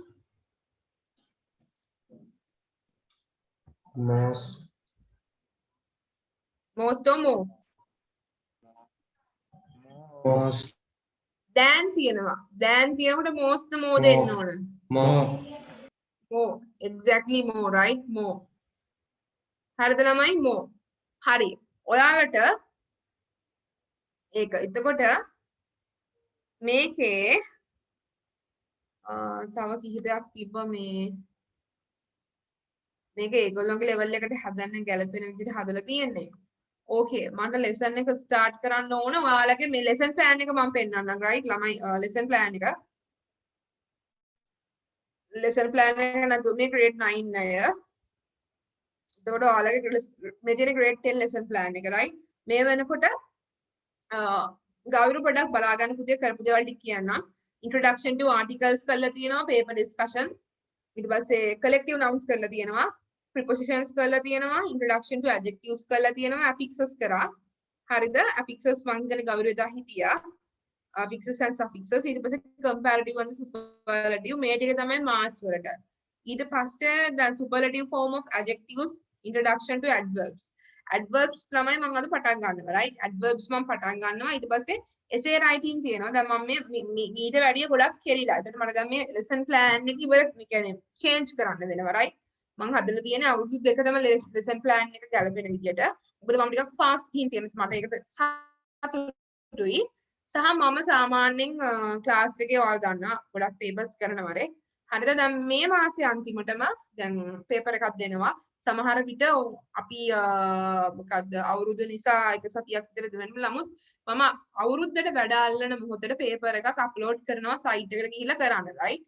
Most. most or more. Most. Than තියෙනවා. Than තියෙනකොට most the more දෙන්න ඕන. More. More. Exactly more, right? More. හරිද ළමයි? More. හරි. ඔයාලට ඒක. එතකොට මේකේ තව කිහිපයක් තිබ්බ මේක ඒගොල්ලෝගේ level එකට හදන්න ගැලපෙන විදිහට හදලා තියෙන්නේ. Okay, මට lesson එක start කරන්න ඕන. ඔයාලගේ මේ lesson plan එක මම පෙන්නන්නම්, right? ළමයි lesson plan එක. lesson plan එක නැතුව මේ grade 9 අය. එතකොට ඔයාලගේ මේ තියෙන grade 10 lesson plan එක, right? මේ වෙනකොට ගෞරව පොඩක් බලා ගන්න පුතේ කරපු දේවල් ටික කියන්නම්. introduction to articles කරලා තියෙනවා, paper discussion. ඊට පස්සේ collective nouns කරලා තියෙනවා. prepositions කරලා තියෙනවා, introduction to adjectives කරලා තියෙනවා, affixes කරා. හරිද? affixes මං හිතන්නේ ගෞරව එදා හිටියා. affixes and suffixes. ඊට පස්සේ comparative and superlative මේ ටික තමයි මාර්ක්ස් වලට. ඊට පස්සේ දැන් superlative form of adjectives, introduction to adverbs. adverbs ළමයි මම අද පටන් ගන්නවා, right? adverbs මම පටන් ගන්නවා. ඊට පස්සේ essay writing තියෙනවා. දැන් මම මේ ඊට වැඩිය ගොඩක් කෙරිලා. ඒකට මට දැන් මේ lesson plan එක ඉවර කියන්නේ change කරන්න වෙනවා, right? මම හදලා තියෙන අවුරුදු දෙකටම lesson plan එක ගැලපෙන විදියට. මොකද මම ටිකක් fast ගිහින් තියෙන මට ඒකට සතුටුයි. සහ මම සාමාන්‍යයෙන් class එකේ ඔයාලා දන්නා ගොඩක් papers කරනවරේ. හරිද? දැන් මේ මාසේ අන්තිමටම දැන් paper එකක් දෙනවා. සමහර විට අපි මොකද්ද අවුරුදු නිසා එක සතියක් විතර දෙන්න නමුත් මම අවුරුද්දට වැඩ අල්ලන මොහොතේ paper එකක් upload කරනවා site එකට ගිහිල්ලා කරන්න, right?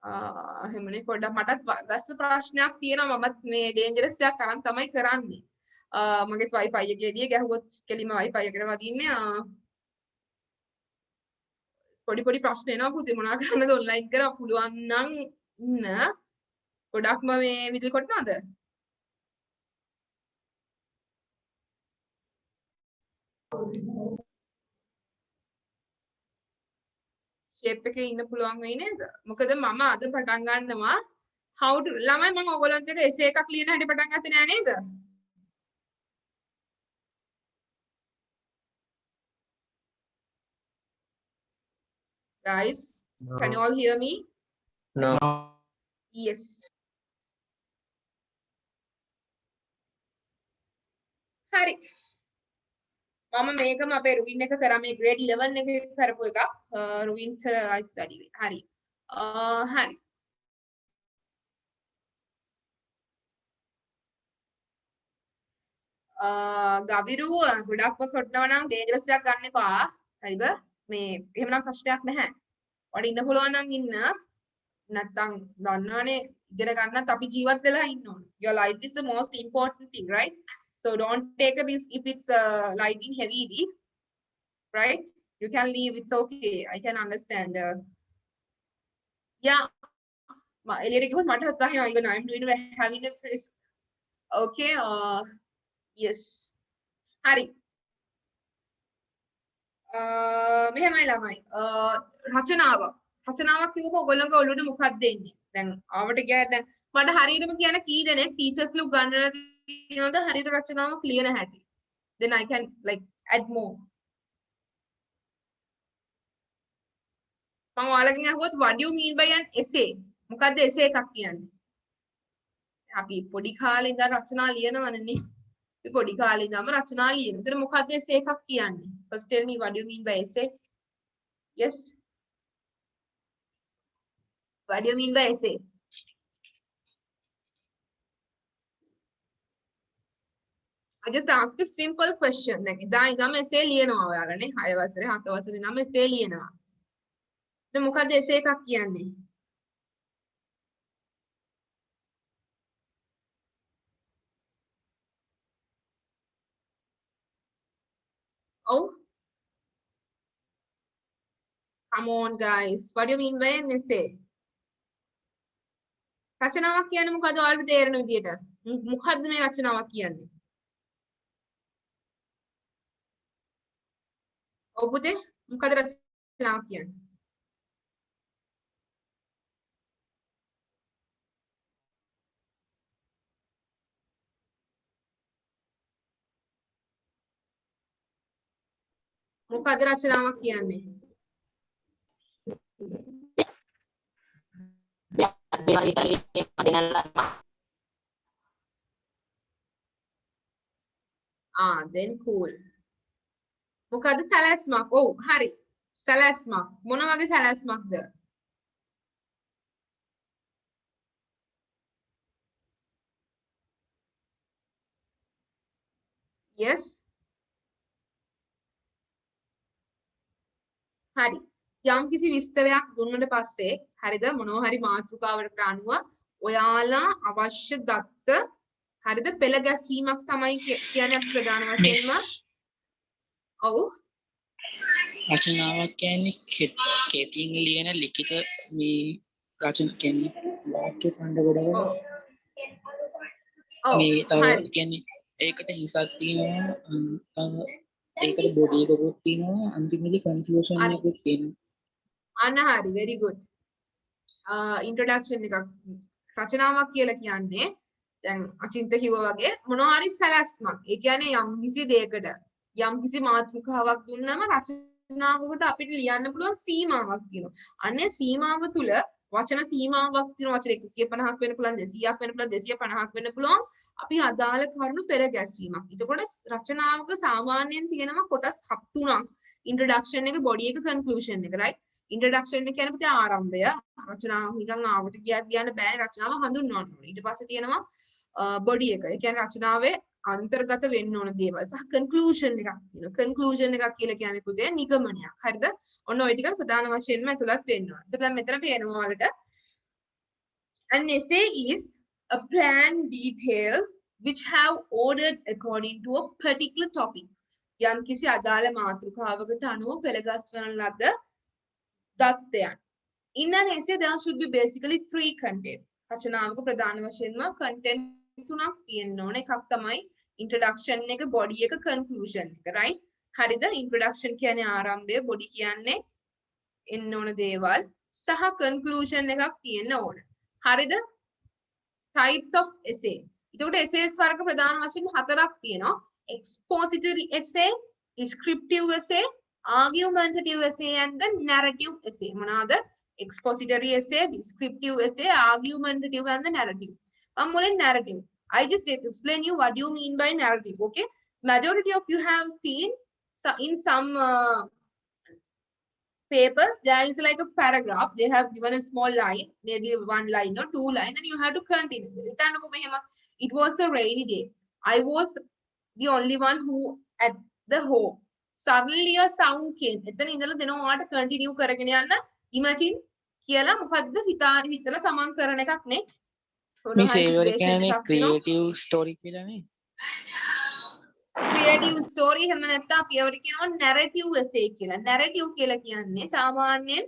එහෙමනේ පොඩ්ඩක් මටත් වැස්ස ප්‍රශ්නයක් තියෙනවා. මමත් මේ dangerous එකක් අරන් තමයි කරන්නේ. මගේ wifi එකේ එළිය ගැහුවොත් කෙලිම wifi එකට වදින්නේ. පොඩි ප්‍රශ්න එනවා පුතේ මොනවා කරන්නද ඔන්ලයින් කරා පුළුවන් නම් ඉන්න. ගොඩක්ම මේ විදිහට කොටනවද? shape එකේ ඉන්න පුළුවන් වෙයි නේද? මොකද මම අද පටන් ගන්නවා how to ළමයි මම ඔයගොල්ලොත් එක්ක essay එකක් ලියන හැටි පටන් ගත්තේ නෑ නේද? Guys, can you all hear me? No. Yes. හරි. මම මේකම අපේ රුවින් එක කරා මේ grade 11 එකේ කරපු එකක්. රුවින් කරායිත් වැඩි වෙයි. හරි. හරි. ගවිරු ගොඩක්ම කොටනවා නම් dangerous එකක් ගන්න එපා. හරිද? මේ එහෙමනම් ප්‍රශ්නයක් නැහැ. ඔයාලට ඉන්න පුළුවන් නම් ඉන්න. නැත්තම් දන්නවනේ ඉගෙන ගන්නත් අපි ජීවත් වෙලා ඉන්න ඕන. Your life is the most important thing, right? So don't take a risk if it's lighting heavy, right? You can leave, it's okay. I can understand. Yeah. එළියට ගිහුවොත් මට හිතෙනවා even I'm doing having a risk. Okay. Yes. හරි. මෙහෙමයි ළමයි. රචනාවක් කිව්වම ඔයගොල්ලෝගේ ඔළුවට මොකක්ද එන්නේ? දැන් ආවට ගියාට දැන් මට හරියටම කියන කී දෙනෙක් ටීචර්ස්ලු උගන්වලා තියෙනවද හරියට රචනාවක් ලියන හැටි? Then I can like add more. මම ඔයාලගෙන් අහුවොත් what do you mean by an essay? මොකද්ද essay එකක් කියන්නේ? අපි පොඩි කාලේ ඉඳන් රචනා ලියනවනේ. අපි පොඩි කාලේ ඉඳන්ම රචනා ලියනවා. ඒතර මොකද්ද essay එකක් කියන්නේ? First tell me what do you mean by essay? Yes. What do you mean by essay? I just asked a simple question. දැන් ඉදා ඉඳන්ම essay ලියනවා ඔයාලානේ. 6 වසරේ 7 වසරේ ඉඳන්ම essay ලියනවා. දැන් මොකද්ද essay එකක් කියන්නේ? Oh. Come on guys. What do you mean by an essay? රචනාවක් කියන්නේ මොකද්ද ඔයාලට තේරෙන විදියට? මොකද්ද මේ රචනාවක් කියන්නේ? ඔව් පුතේ මොකද රචනාවක් කියන්නේ? මොකද රචනාවක් කියන්නේ? then cool. මොකද සැලැස්මක්? ඔව් හරි. සැලැස්මක්. මොන වගේ සැලැස්මක්ද? yes. හරි. යම් කිසි විස්තරයක් දුන්නට පස්සේ හරිද මොනවා හරි මාතෘකාවකට අනුව ඔයාලා අවශ්‍ය දත්ත හරිද පෙළ ගැස්වීමක් තමයි කියන්නේ අපි ප්‍රධාන වශයෙන්ම ඔව් රචනාවක් කියන්නේ කෙටියෙන් ලියන ලිඛිත මේ රචන කියන්නේ වාක්‍ය ඛණ්ඩ ගොඩක මේ තව කියන්නේ ඒකට හිසක් තියෙනවා ඒකට බොඩි එකකුත් තියෙනවා අන්තිමේදී කන්ක්ලූෂන් එකකුත් තියෙනවා අන්න හරි very good introduction එකක් රචනාවක් කියලා කියන්නේ දැන් අචින්ත කිව්වා වගේ මොනවා හරි සැලැස්මක් ඒ කියන්නේ යම් කිසි දෙයකට යම් කිසි මාතෘකාවක් දුන්නම රචනාවකට අපිට ලියන්න පුළුවන් සීමාවක් තියෙනවා අනේ සීමාව තුල වචන සීමාවක් තියෙනවා වචන 150ක් වෙන්න පුළුවන් 200ක් වෙන්න පුළුවන් 250ක් වෙන්න පුළුවන් අපි අදාළ කරුණු පෙර ගැස්වීමක්. එතකොට රචනාවක සාමාන්‍යයෙන් තියෙනවා කොටස් 7-3ක්. ඉන්ට්‍රොඩක්ෂන් එක, බොඩි එක, කන්ක්ලූෂන් එක, right? ඉන්ට්‍රොඩක්ෂන් එක කියන්නේ පුතේ ආරම්භය. රචනාව නිකන් ආවට කියන්න බෑනේ රචනාව හඳුන්වන්න ඕනේ. ඊට පස්සේ තියෙනවා බොඩි එක. ඒ කියන්නේ රචනාවේ අන්තර්ගත වෙන්න ඕන දේවල් සහ කන්ක්ලූෂන් එකක් තියෙනවා. කන්ක්ලූෂන් එකක් කියලා කියන්නේ පුතේ නිගමනයක්. හරිද? ඔන්න ওই ටික ප්‍රධාන වශයෙන්ම ඇතුළත් වෙන්න ඕන. එතකොට මෙතන පේනවා වලට an essay is a plan details which have ordered according to a particular topic. යම් කිසි අදාළ මාතෘකාවකට අනුව පෙළගස්වන ලද දත්තයන්. In an essay there should be basically 3 content. රචනාවක ප්‍රධාන වශයෙන්ම content 3ක් තියෙන්න ඕන. එකක් තමයි introduction එක, body එක, conclusion එක, right? හරිද? introduction කියන්නේ ආරම්භය, body කියන්නේ එන්න ඕන දේවල් සහ conclusion එකක් තියෙන්න ඕන. හරිද? types of essay. එතකොට essays වර්ග ප්‍රධාන වශයෙන් 4ක් තියෙනවා. expository essay, descriptive essay, argumentative essay and the narrative essay. මොනවාද? expository essay, descriptive essay, argumentative and the narrative. Narrative. I just explain you what do you mean by narrative, okay? Majority of you have seen in some papers, there is like a paragraph. They have given a small line, maybe 1 line or 2 line, and you have to continue. It was a rainy day. I was the only one who at the home. Suddenly a sound came. එතන ඉඳලා දෙනවා ඔයාට continue කරගෙන යන්න. Imagine කියලා මොකද්ද හිතලා තමන් කරන එකක් නේ. මේ සේවර කියන්නේ ක්‍රියේටිව් ස්ටෝරි කියලානේ. ක්‍රියේටිව් ස්ටෝරි හැම නැත්නම් අපි ඒවට කියනවා නැරටිව් එසේ කියලා. නැරටිව් කියලා කියන්නේ සාමාන්‍යයෙන්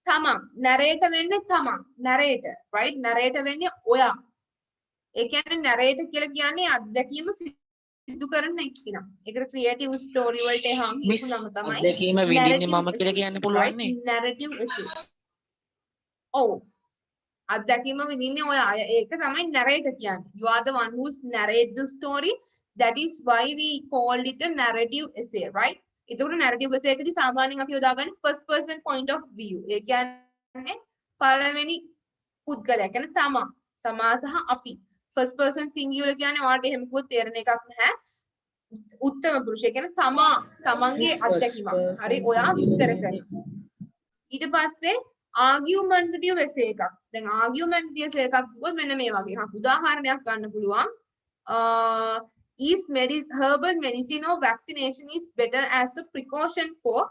තමන් නැරේටර් වෙන්නේ තමන්. නැරේටර්, right? නැරේටර් වෙන්නේ ඔයා. ඒ කියන්නේ නැරේටර් කියලා කියන්නේ අත්දැකීම සිදු කරන එක්කිනා. ඒකට ක්‍රියේටිව් ස්ටෝරි වලට එහාම හිතපු නම තමයි. අත්දැකීම විඳින්නේ මම කියලා කියන්න පුළුවන් නේ. නැරටිව් එසේ. ඔව්. අත්දැකීම විඳින්නේ ඔයා. ඒක තමයි narrator කියන්නේ. You are the one who's narrate the story. That is why we called it a narrative essay, right? ඒතකොට narrative essay එකදී සාමාන්‍යයෙන් අපි යොදාගන්නේ first person point of view. ඒ කියන්නේ පළවෙනි පුද්ගලයා කියන්නේ තමා. සමා සහ අපි. first person singular කියන්නේ ඔයාලට එහෙම කිව්වොත් තේරෙන එකක් නැහැ. උත්තම පුරුෂය කියන්නේ තමන්ගේ අත්දැකීමක්. හරි ඔයා විස්තර කරනවා. ඊට පස්සේ argumentative essay එකක්. දැන් argumentative essay එකක් කිව්වොත් මෙන්න මේ වගේ. උදාහරණයක් ගන්න පුළුවන්. Is herbal medicine or vaccination is better as a precaution for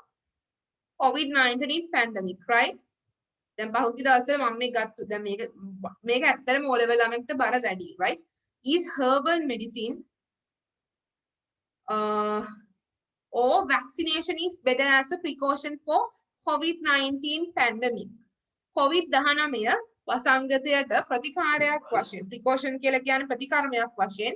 COVID-19 pandemic, right? දැන් පහුගිය දවස්වල මම මේ ගත්ත දැන් මේක ඇත්තටම O level ළමයින්ට බර වැඩි, right? Is herbal medicine or vaccination is better as a precaution for COVID-19 pandemic. COVID-19 වසංගතයට ප්‍රතිකාරයක් වශයෙන් precaution කියලා කියන්නේ ප්‍රතිකර්මයක් වශයෙන්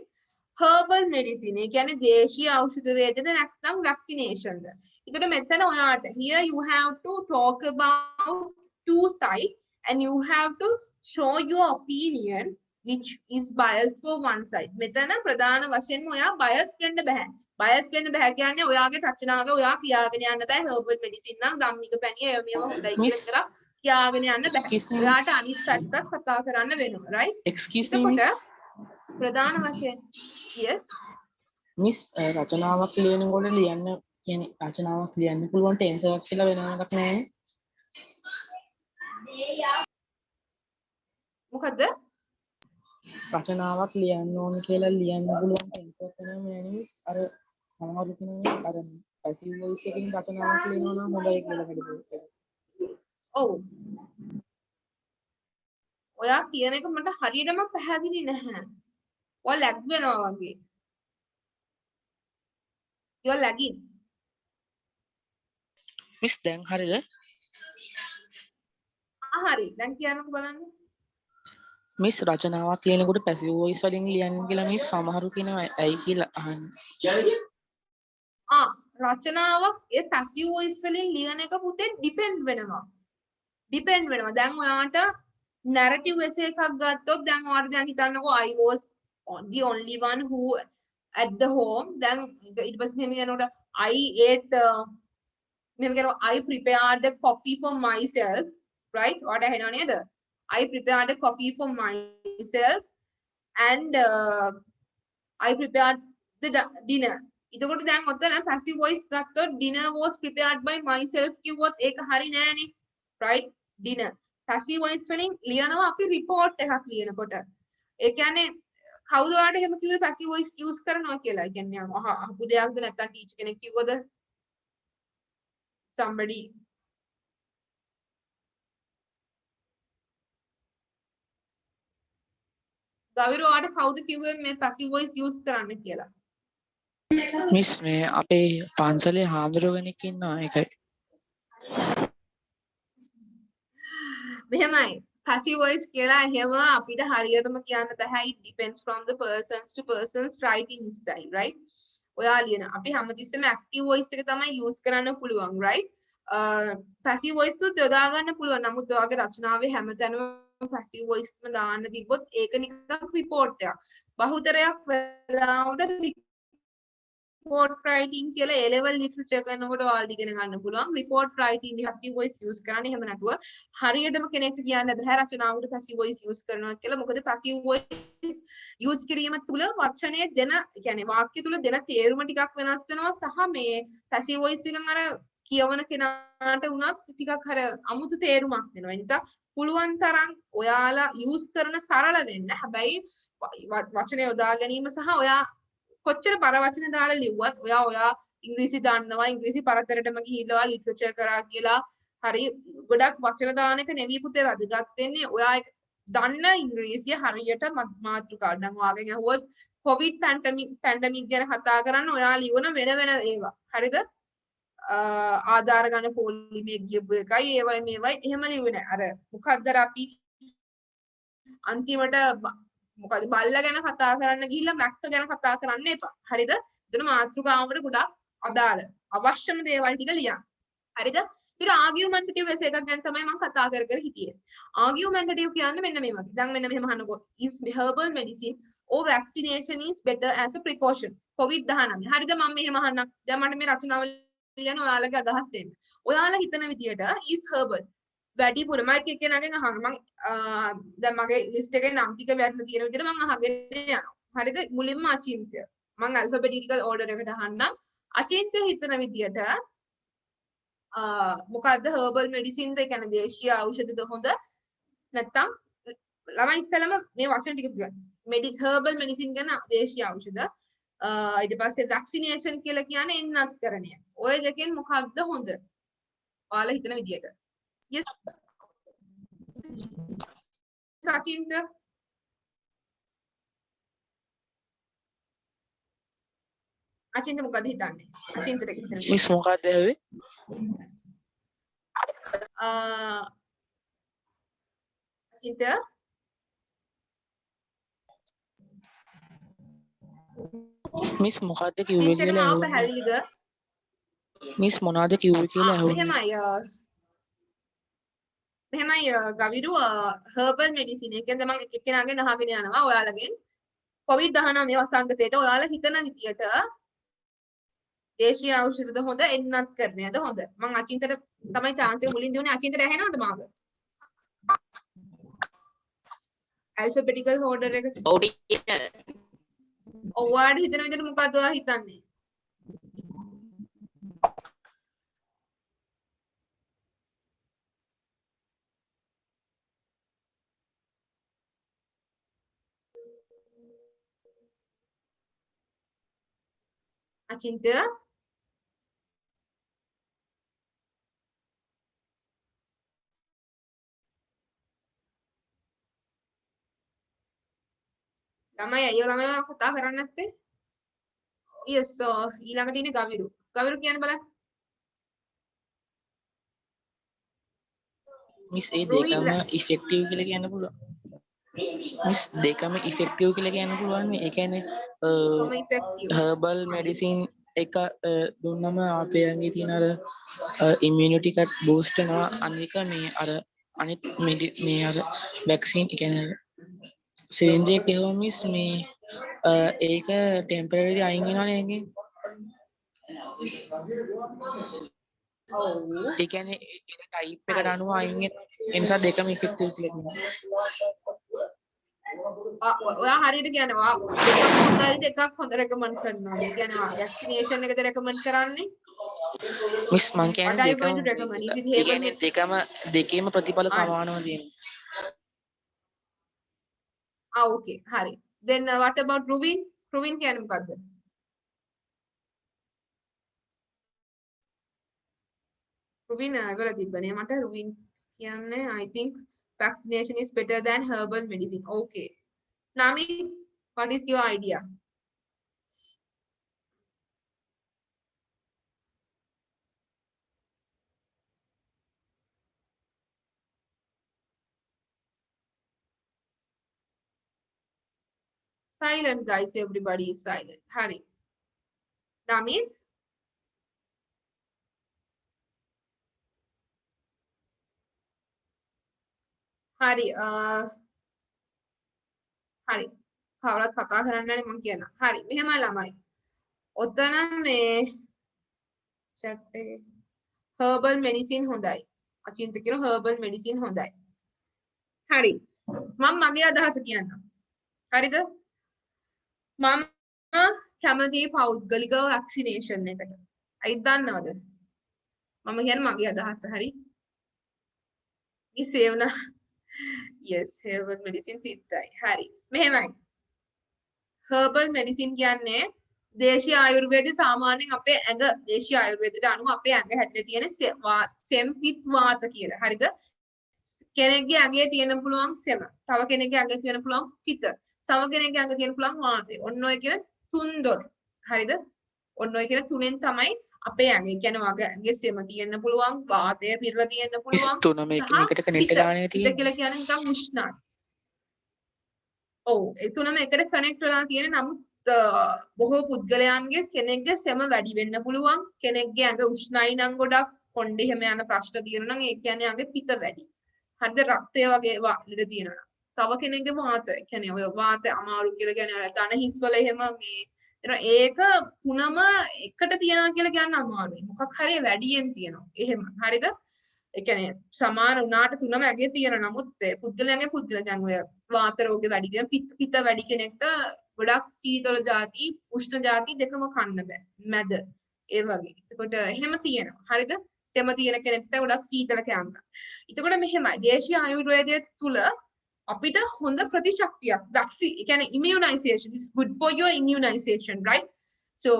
herbal medicine. ඒ කියන්නේ දේශීය ඖෂධ වේදද නැත්නම් vaccination ද. ඒකට මෙතන ඔයාට here you have to talk about two sides and you have to show your opinion which is biased for one side. මෙතන ප්‍රධාන වශයෙන්ම ඔයා bias වෙන්න බෑ. bias වෙන්න බෑ කියන්නේ ඔයාගේ රචනාවේ ඔයා කියාගෙන යන්න බෑ herbal medicine නම් ධම්මික පැණිය ඒව මේව හොඳයි කියලා කියාගෙන යන්න බෑ. ඔයාට අනිත් පැත්තත් කතා කරන්න වෙනවා, right? Excuse me, miss. ප්‍රධාන වශයෙන් yes මිස් රචනාවක් ලියනකොට ලියන්න කියන්නේ රචනාවක් ලියන්න පුළුවන් ටෙන්ස් එකක් කියලා වෙන එකක් නැහැ. මොකද රචනාවක් ලියන්න ඕන කියලා ලියන්න පුළුවන් ටෙන්ස් එකක් වෙනම නෑ මිස්. අර සමහරු කියනවා අර පැසිව් වොයිස් එකකින් රචනාවක් ලියනවා නම් හොඳයි කියලා හිතනවා. ඔව් ඔයා කියන එක මට හරියටම පැහැදිලි නැහැ. ඔයා ලැග් වෙනවා වගේ. you're lagging. මිස් දැන් හරිද? හරි. දැන් කියන්නකෝ බලන්න. මිස් රචනාවක් ලියනකොට පැසිව් වොයිස් වලින් ලියන්න කියලා මිස් සමහරු කියනවා ඇයි කියලා අහන්නේ. රචනාවක් ඒ පැසිව් වොයිස් වලින් ලියන එක පුතේ ඩිපෙන්ඩ් වෙනවා. ඩිපෙන්ඩ් වෙනවා. දැන් ඔයාට නැරටිව් එසේ එකක් ගත්තොත් දැන් ඔයාට දැන් හිතන්නකෝ I was the only one who at the home. දැන් ඊට පස්සේ මෙහෙම යනකොට I ate මෙහෙම කරනවා I prepared a coffee for myself, right? ඔයාට ඇහෙනව නේද? I prepared a coffee for myself and I prepared the dinner. එතකොට දැන් ඔතන passive voice ගත්තොත් dinner was prepared by myself කිව්වොත් ඒක හරි නෑනේ, right? dinner passive voice වලින් ලියනවා අපි report එකක් ලියනකොට. ඒ කියන්නේ කවුද ඔයාලට එහෙම කිව්වේ passive voice use කරනවා කියලා? ඒ කියන්නේ අහපු දෙයක්ද නැත්නම් ටීචර් කෙනෙක් කිව්වද? somebody ගවිරෝ ඔයාලට කවුද කිව්වේ මේ passive voice use කරන්න කියලා? මිස් මේ අපේ පන්සලේ හාමුදුරුවෝ කෙනෙක් ඉන්නවා ඒකයි. මෙහෙමයි passive voice කියලා එහෙම අපිට හරියටම කියන්න බෑ. It depends from the persons to persons writing style, right? ඔයා ලියන අපි හැමතිස්සෙම active voice එක තමයි use කරන්න පුළුවන්, right? passive voice උත් යොදා ගන්න පුළුවන්. නමුත් ඔයාගේ රචනාවේ හැමතැනම passive voice ම දාන්න තිබ්බොත් ඒක නිකන් report එකක්. බහුතරයක් වෙලාවට report writing කියලා A level literature කරනකොට ඔයාලට ඉගෙන ගන්න පුළුවන්. report writing passive voice use කරන්නේ එහෙම නැතුව හරියටම කෙනෙක්ට කියන්න බෑ රචනාවකට passive voice use කරනවා කියලා. මොකද passive voice use කිරීම තුළ වචනේ දෙන කියන්නේ වාක්‍ය තුළ දෙන තේරුම ටිකක් වෙනස් වෙනවා සහ මේ passive voice එකෙන් අර කියවන කෙනාට උනත් ටිකක් අර අමුතු තේරුමක් දෙනවා. ඒ නිසා පුළුවන් තරම් ඔයාලා use කරන සරල වෙන්න. හැබැයි වචනේ යොදා ගැනීම සහ ඔයා කොච්චර බර වචන දාලා ලිව්වත් ඔයා ඉංග්‍රීසි දන්නවා ඉංග්‍රීසි පරතරටම ගිහිල්ලා ලිටරචර් කරා කියලා හරි ගොඩක් වචන දාන එක නෙවී පුතේ වැදගත් වෙන්නේ ඔයා දන්න ඉංග්‍රීසිය හරියට මාතෘකාව. දැන් ඔයාගෙන් අහුවොත් කොවිඩ් පැන්ඩමික් ගැන කතා කරන්න ඔයා ලියන වෙන ඒවා. හරිද? ආධාර ගන්න පොලිමේ ගියපු එකයි ඒවයි මේවයි එහෙම ලියුවේ නෑ. අර මොකක්ද අපි අන්තිමට මොකද බල්ලා ගැන කතා කරන්න ගිහිල්ලා මැක්ක ගැන කතා කරන්න එපා. හරිද? එතන මාතෘකාවකට ගොඩක් අදාළ අවශ්‍යම දේවල් ටික ලියන්න. හරිද? ඊට ආගියුමන්ටටිව් එස එකක් ගැන තමයි මම කතා කර හිටියේ. ආගියුමන්ටටිව් කියන්නේ මෙන්න මේ වගේ. දැන් මෙන්න මෙහෙම අහනකො is herbal medicine or vaccination is better as a precaution. COVID-19. හරිද? මම මෙහෙම අහන්නම්. දැන් මට මේ රචනාව ලියන්න ඔයාලගේ අදහස් දෙන්න. ඔයාලා හිතන විදියට is herbal වැඩිපුර මම එක්කෙනාගෙන් අහන්න මම දැන් මගේ ලිස්ට් එකේ නම් ටික වැටලා තියෙන විදිහට මම අහගෙන යනවා. හරිද? මුලින්ම අචින්ත්‍ය. මම ඇල්ෆබෙටිකල් ඕඩර් එකට අහන්නම්. අචින්ත්‍ය හිතන විදිහට මොකද්ද herbal medicine ද කියන්නේ දේශීය ඖෂධද හොඳ නැත්නම් ළමයි ඉස්සෙල්ලාම මේ වචන ටික ගන්න. herbal medicine ගැන දේශීය ඖෂධ ඊට පස්සේ vaccination කියලා කියන්නේ එන්නත්කරණය. ඔය දෙකෙන් මොකක්ද හොඳ? ඔයාලා හිතන විදිහට. Yes. Sachinda. Achinda මොකද හිතන්නේ? අචින්තට හිතන්නේ. මිස් මොකක්ද ඇහුවේ? අචින්ත මිස් මොකද්ද කිව්වේ Acinta කියලා මාව ඇහුවා. පැහැදිලිද? මිස් මොනවද කිව්වේ කියලා ඇහුවා. මෙහෙමයි ගවිරු herbal medicine ඒ කියන්නේ මම එක්කෙනාගෙන් අහගෙන යනවා ඔයාලගෙන් COVID-19 වසංගතයට ඔයාලා හිතන විදියට දේශීය ඖෂධද හොඳ එන්නත් කරන්නේද හොඳ? මම අචින්තට තමයි chance එක මුලින් දුන්නේ. අචින්තට ඇහෙනවද මාව? alphabetical order එක ඔව් ටීචර්. ඔයාලට හිතන විදියට මොකද්ද ඔයා හිතන්නේ? අචින්ත ළමයි අයියෝ ළමයි කතා කරන්නේ නැත්තේ? yes ඊළඟට ඉන්නේ ගවිරු. ගවිරු කියන්න බලන්න. මිස් ඒ දෙකම ඉෆෙක්ටිව් කියලා කියන්න පුළුවන්. මිස් දෙකම ඉෆෙක්ටිව් කියලා කියන්න පුළුවන්. ඒ කියන්නේ කොහොම effective? හර්බල් මෙඩිසින් එක දුන්නම අපේ ඇඟේ තියෙන අර ඉම්යුනිටි එකත් බූස්ට් වෙනවා. අනික මේ අර අනිත් මේ අර වැක්සින් ඒ කියන්නේ සිරින්ජ් එක ගෙවුවම මිස් මේ ඒක ටෙම්පරරි අයින් වෙනවනේ ඒකෙන්. ඒ කියන්නේ ටයිප් එකට අනුව අයින් වෙන නිසා දෙකම ඉෆෙක්ටිව් කියලා කියනවා. ඔයා හරියට කියනවා දෙකක් හොඳයිද එකක් හොඳ රෙකමන්ඩ් කරනවා. ඒ කියන්නේ වැක්සිනේෂන් එකද රෙකමන්ඩ් කරන්නේ? මිස් මං What කියන්නේ are you going to recommend? Is it A herbal කියන්නේ දෙකේම ප්‍රතිඵල සමානව තියෙනවා. okay හරි. Then what about Ruvin? Ruvin කියන්නේ මොකද්ද? Ruvin ඉවල තිබ්බනේ මට Ruvin කියන්නේ I think vaccination is better than herbal medicine. Okay. Nami, what is your idea? Silent guys, everybody is silent. Hari. Namit? Hari. Hari. කවුරුත් කතා කරන්නේ නැහැ මම කියනවා. හරි. මෙහෙමයි ළමයි. ඔතන මේ chat එකේ herbal medicine හොඳයි. අචින්ත කියන herbal medicine හොඳයි. හරි. මම මගේ අදහස කියන්නම්. හරිද? මම කැමති පෞද්ගලික වැක්සිනේෂන් එකට. අයි දන්නවද? මම කියන්නේ මගේ අදහස හරි. ඉසේවන yes herbal medicine පිටයි. හරි. මෙහෙමයි. herbal medicine කියන්නේ දේශීය ආයුර්වේද සාමාන්‍යයෙන් අපේ ඇඟ දේශීය ආයුර්වේදයට අනුව අපේ ඇඟ හැදලා තියෙන සෙම්පිත් වාත කියලා. හරිද? කෙනෙක්ගේ ඇඟේ තියෙන පුළුවන් සෙම. තව කෙනෙක්ගේ ඇඟේ තියෙන පුළුවන් පිත. සම කෙනෙක්ගේ ඇඟේ තියෙන පුළුවන් වාතය. ඔන්න ඔය කියන තුන් දොර. හරිද? ඔන්න ඔය කියන තුනෙන් තමයි අපේ ඇඟේ කියන්නේ වගේ ඇඟේ සෙම තියෙන්න පුළුවන්, වාතය පිරලා තියෙන්න පුළුවන්. තුනම එකිනෙකට කනෙක්ට් ගානේ තියෙන්නේ. පිත කියලා කියන්නේ නිකන් උෂ්ණයි. ඔව් ඒ තුනම එකට කනෙක්ට් වෙලා තියෙන නමුත් බොහෝ පුද්ගලයන්ගේ කෙනෙක්ගේ සෙම වැඩි වෙන්න පුළුවන් කෙනෙක්ගේ ඇඟ උෂ්ණයි නම් ගොඩක් කොණ්ඩේ හැම යන ප්‍රශ්න තියෙනවා නම් ඒ කියන්නේ ඇඟේ පිත වැඩි. හරිද? රක්තය වගේ ලෙඩ තියෙනවා. තව කෙනෙක්ගේ වාතය කියන්නේ ඔය වාතය අමාරු කියලා කියන්නේ අර දන හිස්වල එහෙම මේ ඒක තුනම එකට තියනවා කියලා කියන්න අමාරුයි. මොකක් හරි වැඩියෙන් තියෙනවා. එහෙම. හරිද? ඒ කියන්නේ සමාන උනාට තුනම ඇගේ තියෙන නමුත් පුද්ගලයන්ගේ දැන් ඔය වාත රෝගේ වැඩි තියෙන පිත වැඩි කෙනෙක්ට ගොඩක් සීතල ಜಾති උෂ්ණ ಜಾති දෙකම කන්න බෑ මැද ඒ වගේ. එතකොට එහෙම තියෙනවා. හරිද? සෙම තියෙන කෙනෙක්ට ගොඩක් සීතල කෑම. එතකොට මෙහෙමයි. දේශීය ආයුර්වේදයේ තුල අපිට හොඳ ප්‍රතිශක්තියක් වැක්සින් ඒ කියන්නේ immunization is good for your immunization, right? So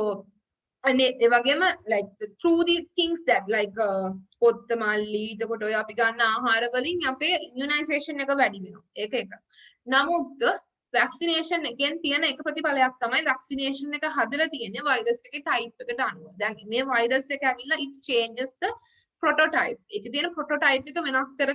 and ඒ වගේම like through the things that like කොත්තමල්ලි එතකොට ඔය අපි ගන්න ආහාර වලින් අපේ immunization එක වැඩි වෙනවා. ඒක එක. නමුත් vaccination එකෙන් තියෙන එක ප්‍රතිඵලයක් තමයි vaccination එක හදලා තියෙන්නේ virus එකේ type එකට අනුව. දැන් මේ virus එක ඇවිල්ලා it changes the prototype. එක තියෙන prototype එක වෙනස් කර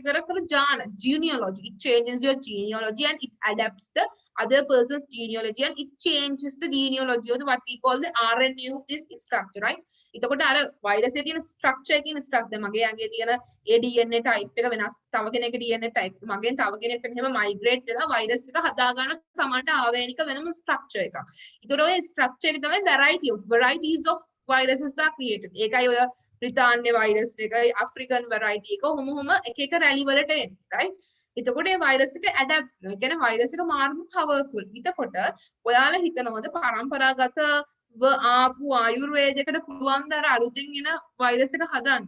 ජාන genealogy. It changes your genealogy and it adapts the other person's genealogy and it changes the genealogy of what we call the RNA of this structure, right? එතකොට අර virus එකේ තියෙන structure එකේ structure මගේ යගේ තියෙන ඒ DNA type එක වෙනස් තව කෙනෙක්ගේ DNA type මගෙන් තව කෙනෙක්ට මෙහෙම migrate වෙලා virus එක හදා ගන්න සමහරට ආවේනික වෙනම structure එකක්. ඒතකොට ඔය structure එක තමයි varieties of viruses are created. ඒකයි ඔය බ්‍රිතාන්‍ය virus එකයි African variety එක ඔහොම එක රැලි වලට එන්නේ, right? එතකොට ඒ virus එක adapt වෙනවා. ඒ කියන්නේ virus එක මාර්ම powerful. එතකොට ඔයාලා හිතනවද පරම්පරාගතව ආපු ආයුර්වේදයකට පුළුවන් ද අර අලුතෙන් එන virus එක හදන්න?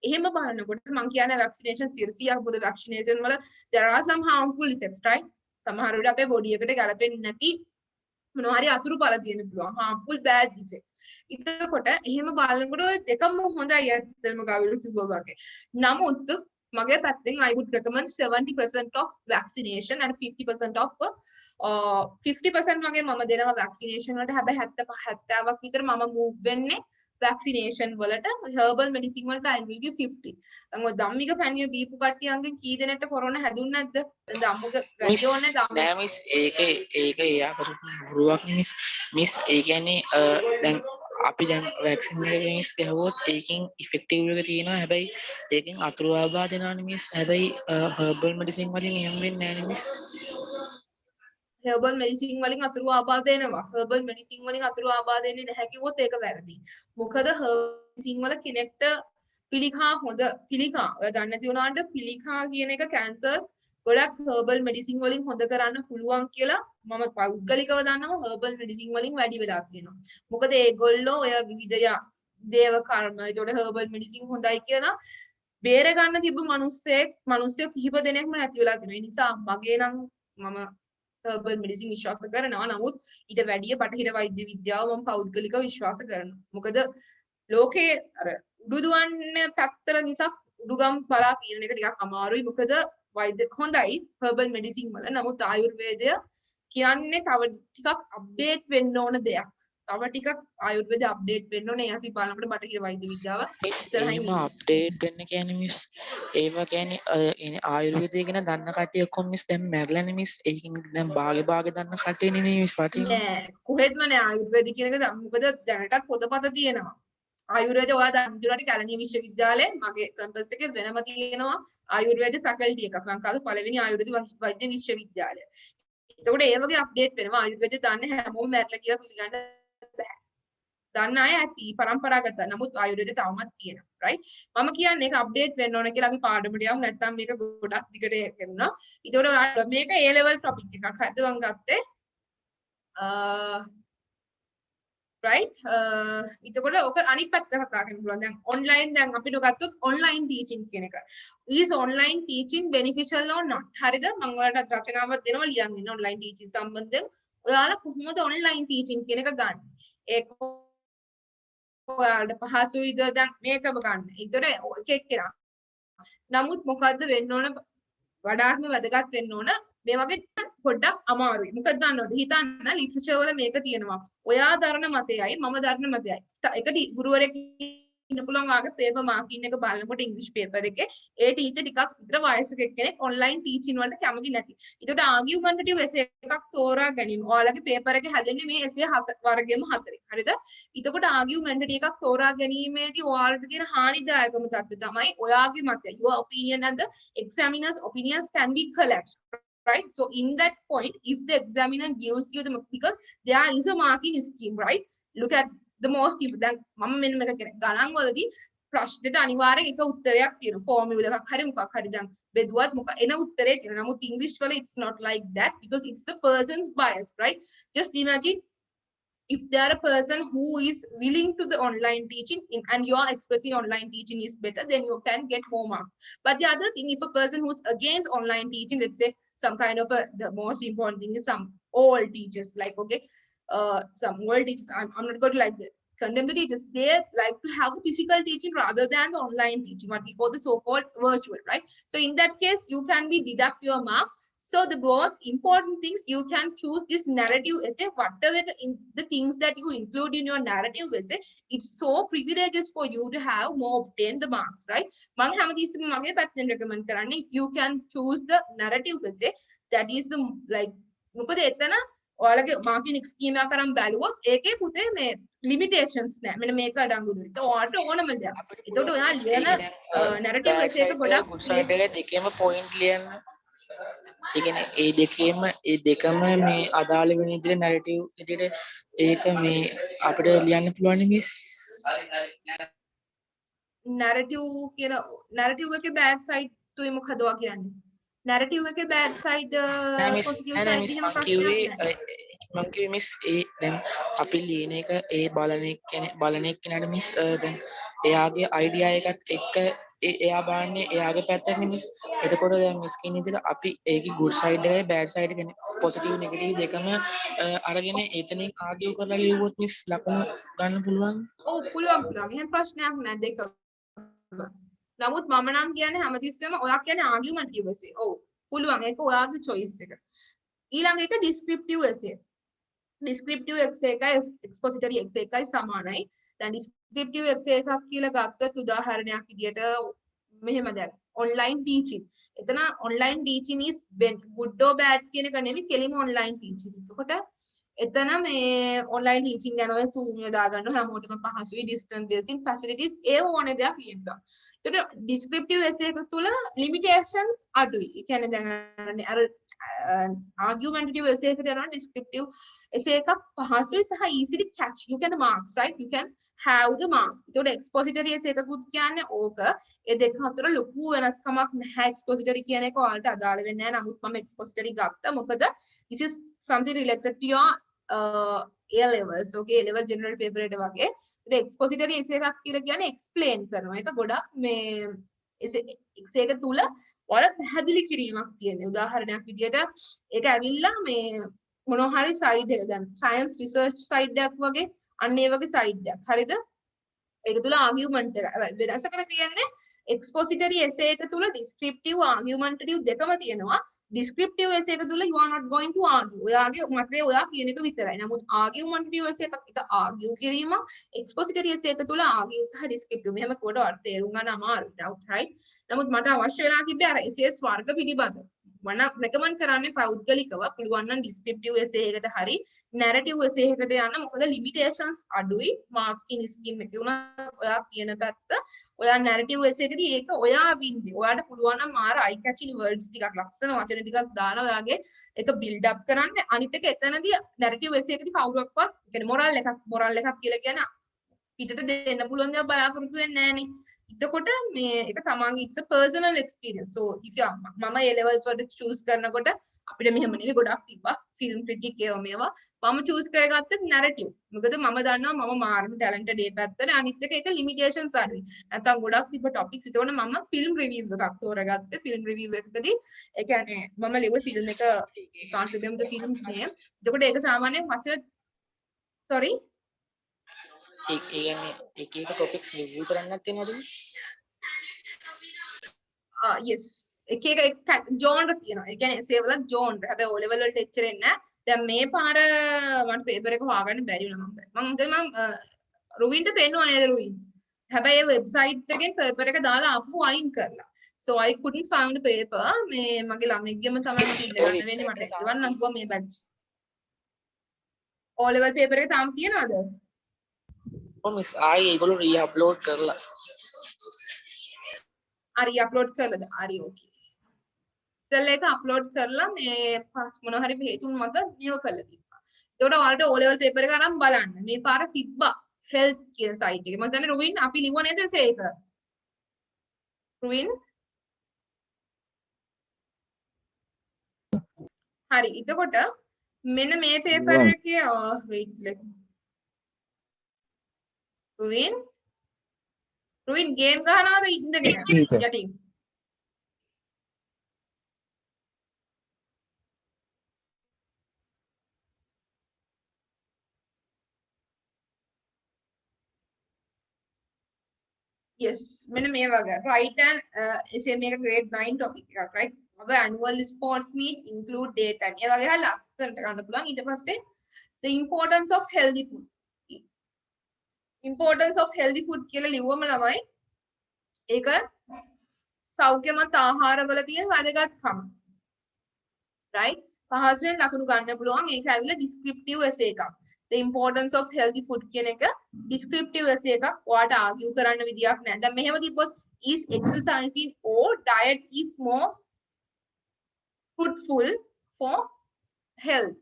එහෙම බලනකොට මම කියන්නේ vaccination 100ක් පොද vaccination වල there are some harmful effects, right? සමහර වෙලාවට අපේ body එකට ගැලපෙන්නේ නැති මොනවා හරි අතුරුඵල තියෙන පුළුවන් harmful bad effect. එතකොට එහෙම බලනකොට ඔය දෙකම හොඳයි ඇත්තටම ගාවිලු කිව්වා වගේ. නමුත් මගේ පැත්තෙන් I would recommend 70% of vaccination and 50% of 50% වගේ මම දෙනවා vaccination වලට. හැබැයි 70ක් විතර මම move වෙන්නේ vaccination වලට. herbal medicine වලට I will give 50. දැන් ඔය ධම්මික පැණිය බීපු කට්ටියන්ගෙන් කී දෙනෙක්ට කොරෝනා හැදුන්නේ නැද්ද? දැන් ධම්මික වැඩිෝනේ ධම්මික නෑ මිස් ඒක එයා කරපු බොරුවක් මිස් ඒ කියන්නේ දැන් අපි දැන් වැක්සින් එක මිස් ගැහුවොත් ඒකෙන් ඉෆෙක්ටිව් එක තියෙනවා හැබැයි ඒකෙන් අතුරු ආබාධ වෙනවනේ මිස් හැබැයි හර්බල් මෙඩිසින් වලින් එහෙම වෙන්නේ නෑනේ මිස් herbal medicine වලින් අතුරු ආබාධ එනවා. herbal medicine වලින් අතුරු ආබාධ එන්නේ නැහැ කිව්වොත් ඒක වැරදි. මොකද herbal medicine වල කෙනෙක්ට පිළිකා හොඳ පිළිකා ඔය දන්නේ නැති වුණාට පිළිකා කියන එක cancers ගොඩක් herbal medicine වලින් හොඳ කරන්න පුළුවන් කියලා මම පෞද්ගලිකව දන්නවා herbal medicine වලින් වැඩි වෙලා තියෙනවා. මොකද ඒගොල්ලෝ ඔය විවිධ දේව කර්ම ඒතකොට herbal medicine හොඳයි කියලා බේර ගන්න තිබ්බ මිනිස්සු කිහිප දෙනෙක්ම නැති වෙලා තියෙනවා. ඒ නිසා මගේ නම් මම herbal medicine විශ්වාස කරනවා. නමුත් ඊට වැඩිය බටහිර වෛද්‍ය විද්‍යාව මම පෞද්ගලිකව විශ්වාස කරනවා. මොකද ලෝකේ අර උඩුදුවන්න පැත්තට නිසා උඩුගම් බලා පීනන එක ටිකක් අමාරුයි. මොකද වෛද්‍ය හොඳයි herbal medicine වල. නමුත් ආයුර්වේදය කියන්නේ තව ටිකක් අප්ඩේට් වෙන්න ඕන දෙයක්. තව ටිකක් ආයුර්වේදය අප්ඩේට් වෙන්න ඕනේ. එයාත් බලනකොට බටහිර වෛද්‍ය විද්‍යාව ඉස්සරහින් අප්ඩේට් වෙන්න කියන්නේ මිස් ඒවා කියන්නේ ආයුර්වේදය ගැන දන්න කට්ටිය ඔක්කොම මිස් දැන් මැරෙලානේ මිස් ඒකින් දැන් භාගේ දන්න කට්ටිය නෙමෙයි මිස් වටින් නෑ කොහෙත්ම නෑ ආයුර්වේද කියන එක මොකද දැනටත් පොතපත තියෙනවා ආයුර්වේද ඔයා දන්නුනාට කැලණිය විශ්වවිද්‍යාලයේ මගේ කැම්පස් එකේ වෙනම තියෙනවා ආයුර්වේද ෆැකල්ටි එකක් ලංකාවේ පළවෙනි ආයුර්වේද වෛද්‍ය විශ්වවිද්‍යාලය. එතකොට ඒ වගේ අප්ඩේට් වෙනවා ආයුර්වේද දන්නේ හැමෝම මැරලා කියලා පිළිගන්න බෑ. දන්න අය ඇති පරම්පරාගත නමුත් ආයුර්වේද තවමත් තියෙනවා right මම කියන්නේ ඒක අප්ඩේට් වෙන්න ඕන කියලා අපි පාඩමට යමු නැත්නම් මේක ගොඩක් දිගට කරනවා. ඒතකොට මේක A level topic එකක් හරිද මම ගත්තේ right එතකොට ඔක අනිත් පැත්ත කතා කරන්න පුළුවන්. දැන් online දැන් අපිට ගත්තොත් online teaching කියන එක. Is online teaching beneficial or not? හරිද? මම ඔයාලට රචනාවක් දෙනවා ලියන් ඉන්න online teaching සම්බන්ධයෙන්. ඔයාලා කොහොමද online teaching කියන එක ගන්න? ඒක ඔයාලට පහසුයිද දැන් මේකම ගන්න. ඒතර එක එක්කෙනා. නමුත් මොකද්ද වෙන්න ඕන වඩාත්ම වැදගත් වෙන්න ඕන මේ වගේ පොඩ්ඩක් අමාරුයි. මොකද දන්නවද හිතන්න ලිටරචර් වල මේක තියෙනවා. ඔයා දරන මතයයි මම දරන මතයයි. එකට ගුරුවරයෙක් ඉන්න පුළුවන් ආගේ පේපර් මාකින් එක බලනකොට ඉංග්‍රීසි පේපර් එකේ ඒ ටීචර් ටිකක් විතර වයසක කෙනෙක් ඔන්ලයින් ටීචින් වලට කැමති නැති. ඒකට ආගියුමන්ටටිව් එසේ එකක් තෝරා ගැනීම. ඔයාලගේ පේපර් එකේ හැදෙන්නේ මේ එසේ වර්ගෙම 4. හරිද? එතකොට ආගියුමන්ටටි එකක් තෝරා ගැනීමේදී ඔයාලට තියෙන හානිදායකම தත්ත්වය තමයි ඔයාගේ මතය. Your opinion and the examiner's opinions can be collapsed. Right? So in that point, if the examiner gives you the because there is a marking scheme, right? Look at the most important. මම මෙන්න මේක කියන්නේ ගණන් වලදී ප්‍රශ්නෙට අනිවාර්යෙන් එක උත්තරයක් තියෙනවා. ෆෝමියුලා එකක් හරි මොකක් හරි දැන් බෙදුවත් මොක එන උත්තරේ තියෙනවා. නමුත් ඉංග්‍රීසි වල it's not like that because it's the person's bias, right? Just imagine if there are a person who is willing to the online teaching and you are expressing online teaching is better, then you can get more marks. But the other thing, if a person who's against online teaching, let's say some kind of the most important thing is some old teachers, like okay, some old teachers. I'm not going to like that. Condemn the teachers. They like to have the physical teaching rather than the online teaching, what we call the so-called virtual, right? So in that case, you can be deduct your mark. So the most important things, you can choose this narrative essay, whatever the things that you include in your narrative essay, it's so privileges for you to have more obtain the marks, right? මම හැමදෙස්සෙම මගේ පැත්තෙන් recommend කරන්නේ, if you can choose the narrative essay, that is the like මොකද එතන ඔයාලගේ මාර්කින් scheme එක කරන් බැලුවොත් ඒකේ පුතේ මේ limitations නෑ. මෙන්න මේක අඩංගු වෙනවා. ඔයාලට ඕනම දෙයක්. එතකොට ඔයා ලියන narrative essay එක ගොඩක් good side එක දෙකේම point ලියන්න. ඒ කියන්නේ ඒ දෙකම මේ අදාළ වෙන විදිහට narrative විදිහට ඒක මේ අපිට ලියන්න පුළුවන් මිස්. narrative එකේ bad side තුයි මොකද ඔයා කියන්නේ? narrative එකේ bad side positive side එහෙම ප්‍රශ්නයක් නෑ. මං කිව්වේ මිස් ඒ දැන් අපි ලියන එක ඒ බලන එක්කෙනාට මිස් දැන් එයාගේ අයිඩියා එකත් එක්ක එයා බලන්නේ එයාගේ පැත්තට මිස්. එතකොට දැන් මිස් කියන විදිහට අපි ඒකේ good side එකයි bad side එක positive negative දෙකම අරගෙන එතනින් ආගියු කරලා ලියුවොත් මිස් ලකුණු ගන්න පුළුවන්. ඔව් පුළුවන්. එහෙම ප්‍රශ්නයක් නෑ දෙක. නමුත් මම නම් කියන්නේ හැමතිස්සෙම ඔයා කියන්නේ ආගියුමන්ටිව් essay. ඔව් පුළුවන්. ඒක ඔයාගේ choice එක. ඊළඟ එක descriptive essay. descriptive essay එකයි expository essay එකයි සමානයි. දැන් descriptive essay එකක් කියලා ගත්තොත් උදාහරණයක් විදියට මෙහෙම දැන් online teaching. එතන online teaching is good or bad කියන එක නෙවෙයි, කෙලිම online teaching. එතකොට එතන මේ online teaching ගැන ඔය Zoom එක දාගන්න හැමෝටම පහසුයි, distance learning facilities ඒ ඕනේ දෙයක් කියනවා. එතකොට descriptive essay එක තුල limitations අඩුයි. ඒ කියන්නේ දැන් අර argumentative essay එකට යනවා descriptive essay එකක් පහසුයි සහ easily catch you can marks, right? You can have the marks. ඒතකොට expository essay එකකුත් කියන්නේ ඕක. ඒ දෙක අතර ලොකු වෙනස්කමක් නැහැ. expository කියන එක ඔයාලට අදාළ වෙන්නේ නැහැ. නමුත් මම expository ගත්තා මොකද this is something related to your A levels, okay, A level general paper එක වගේ. ඒක expository essay එකක් කියලා කියන්නේ explain කරනවා. ඒක ගොඩක් මේ essay එක තුල ඔයාලා පැහැදිලි කිරීමක් තියෙනවා. උදාහරණයක් විදියට ඒක ඇවිල්ලා මේ මොනවා හරි සයිඩ් එක දැන් සයන්ස් රිසර්ච් සයිඩ් එකක් වගේ අන්න ඒ වගේ සයිඩ් එකක්. හරිද? ඒක තුල ආගියුමන්ට් එක වෙනසකට තියෙන්නේ expository essay එක තුල descriptive argumentative දෙකම තියෙනවා. descriptive essay එක තුල you are not going to argue. ඔයාගේ මතය ඔයා කියන එක විතරයි. නමුත් argumentative essay එක argue කිරීම, expository essay එක තුල argue සහ descriptive මෙහෙම කොට ඔයාලට තේරුම් ගන්න අමාරුයි. right? නමුත් මට අවශ්‍ය වෙලා තිබ්බේ අර essays වර්ග පිළිබඳ. මම recommend කරන්නේ පෞද්ගලිකව පුළුවන් නම් descriptive essay එකට හරි narrative essay එකට යන්න. මොකද limitations අඩුයි. marking scheme එකේ උනත් ඔයා කියන පැත්ත ඔයා narrative essay එකදී ඒක ඔයා වින්දේ. ඔයාට පුළුවන් නම් මාර eye catching words ටිකක් ලස්සන වචන ටිකක් දාලා ඔයාගේ ඒක build up කරන්න. අනිත් එක එතනදී narrative essay එකදී කවුරුවක්වත් කියන්නේ moral එකක් කියලා කියන පිටට දෙන්න පුළුවන් දේවල් බලාපොරොත්තු වෙන්නේ නැහනේ. එතකොට මේ ඒක තමන්ගේ it's a personal experience. So if you මම A levels වලට choose කරනකොට අපිට මෙහෙම නෙවෙයි ගොඩක් තිබ්බා film critic ඒවා මේවා. මම choose කරගත්තේ narrative. මොකද මම දන්නවා මම මාර්ම talented ඒ පැත්තට. අනිත් එක ඒක limitations අඩුයි. නැත්නම් ගොඩක් තිබ්බ topics. ඒතකොට මම film review එකක් තෝරගත්තේ. film review එකකදී ඒ කියන්නේ මම ලිව්ව film එක can't remember the film's name. එතකොට ඒක සාමාන්‍යයෙන් වචන sorry ඒ කියන්නේ එක topics review කරන්නත් තියෙනවද? yes. එක genre තියෙනවා. ඒ කියන්නේ essay වල genre. හැබැයි O level වලට එච්චර එන්නේ නැහැ. දැන් මේ පාර මට paper එක හොයාගන්න බැරි වුණා මම රුවින්ට පෙන්නුවා නේද රුවින්? හැබැයි ඒ website එකෙන් paper එක දාලා ආපහු අයින් කරලා. So I couldn't find the paper. මේ මගේ ළමෙක්ගෙම තමයි ඉන්න ගන්න වෙන්නේ මට. ඉවන්න නම් ගියා මේ batch. O level paper එක තාම තියනවද? ඔව් මිස් ආයි ඒගොල්ලෝ re-upload කරලා. re-upload කරලාද? හරි okay. cell එක upload කරලා මේ මොන හරි හේතුන් මත නියම කරලා තිබ්බා. ඒකට ඔයාලට O level paper එක අරන් බලන්න. මේ පාර තිබ්බා health කියන site එකේ. මම දන්නේ රුවින් අපි ලිව්ව නේද ඒක? රුවින් හරි. එතකොට මෙන්න මේ paper එකේ wait let රුවින් game ගහනවාද ඉඳගෙන යටින්? yes මෙන්න මේ වගේ right and essay මේක grade 9 topic එකක් right our annual sports meet include daytime. ඒ වගේ හරි ලස්සනට ගන්න පුළුවන්. ඊට පස්සේ the importance of healthy food. Importance of healthy food කියලා ලිව්වම ළමයි ඒක සෞඛ්‍යමත් ආහාරවල තියෙන වැදගත්කම. right? පහසුවෙන් ලකුණු ගන්න පුළුවන්. ඒක ඇවිල්ලා descriptive essay එකක්. The importance of healthy food කියන එක descriptive essay එකක්. ඔයාට argue කරන්න විදියක් නැහැ. දැන් මෙහෙම තිබ්බොත් is exercising or diet is more fruitful for health.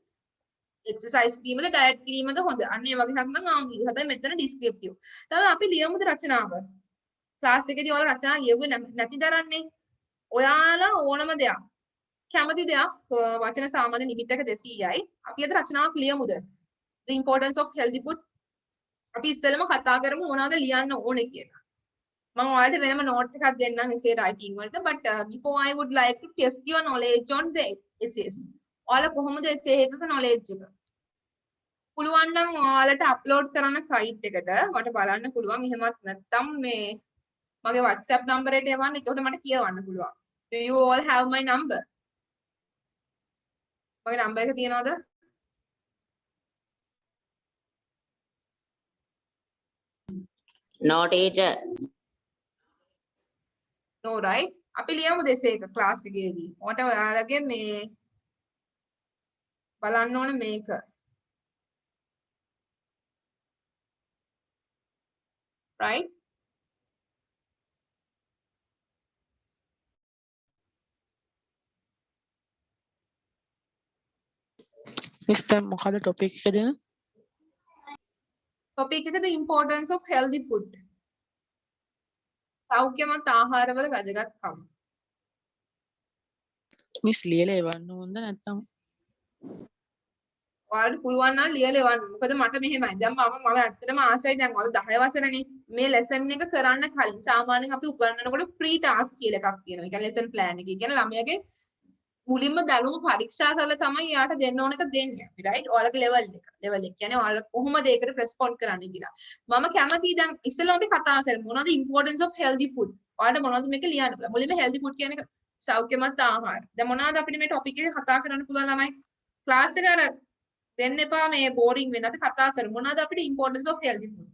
exercise කිරීමද diet කිරීමද හොඳ. අන්න ඒ වගේ එකක් නම් ආන්ගිය. හැබැයි මෙතන descriptive. තමයි අපි ලියමුද රචනාව. ක්ලාස් එකේදී ඔයාලා රචනා ලියුවේ නැති දරන්නේ. ඔයාලා ඕනම දෙයක් කැමති දෙයක් වචන සාමාන්‍ය ලිමිට් එක 200යි. අපි අද රචනාවක් ලියමුද? The importance of healthy food. අපි ඉස්සෙල්ලම කතා කරමු මොනවද ලියන්න ඕනේ කියලා. මම ඔයාලට වෙනම note එකක් දෙන්නම් essay writing වලට, but before I would like to test your knowledge on the essays. ඔයාලා කොහොමද essay එකක knowledge එක? පුළුවන් නම් ඔයාලට upload කරන්න site එකට මට බලන්න පුළුවන්. එහෙමත් නැත්නම් මේ මගේ WhatsApp number එකට එවන්න. එතකොට මට කියවන්න පුළුවන්. Do you all have my number? මගේ number එක තියනවද? No, teacher. No, right? අපි ලියමු essay එක class එකේදී. ඔයාට ඔයාලගේ මේ බලන්න ඕනේ මේක. right? Miss දැන් මොකද topic එක දෙන? topic එක the importance of healthy food. සෞඛ්‍යමත් ආහාරවල වැදගත්කම. මිස් ලියලා එවන්න ඕනද නැත්නම්? ඔයාලට පුළුවන් නම් ලියලා එවන්න. මොකද මට මෙහෙමයි. දැන් මම ඇත්තටම ආසයි දැන් ඔයාලා 10 වසරනේ. මේ lesson එක කරන්න කලින් සාමාන්‍යයෙන් අපි උගන්වනකොට free task කියලා එකක් තියෙනවා. ඒ කියන්නේ lesson plan එක. ඒ කියන්නේ ළමයාගේ මුලින්ම දැනුම පරීක්ෂා කරලා තමයි යාට දෙන්න ඕන එක දෙන්නේ. right? ඔයාලගේ level එක. level එක කියන්නේ ඔයාලා කොහොමද ඒකට respond කරන්නේ කියලා. මම කැමතියි දැන් ඉස්සෙල්ලා අපි කතා කරමු. මොනවද importance of healthy food? ඔයාලට මොනවද මේක ලියන්න පුළුවන්. මුලින්ම healthy food කියන එක සෞඛ්‍යමත් ආහාර. දැන් මොනවද අපිට මේ topic එක කතා කරන්න පුළුවන් ළමයි? class එක අර දෙන්න එපා මේ boring වෙන්න. අපි කතා කරමු. මොනවද අපිට importance of healthy food?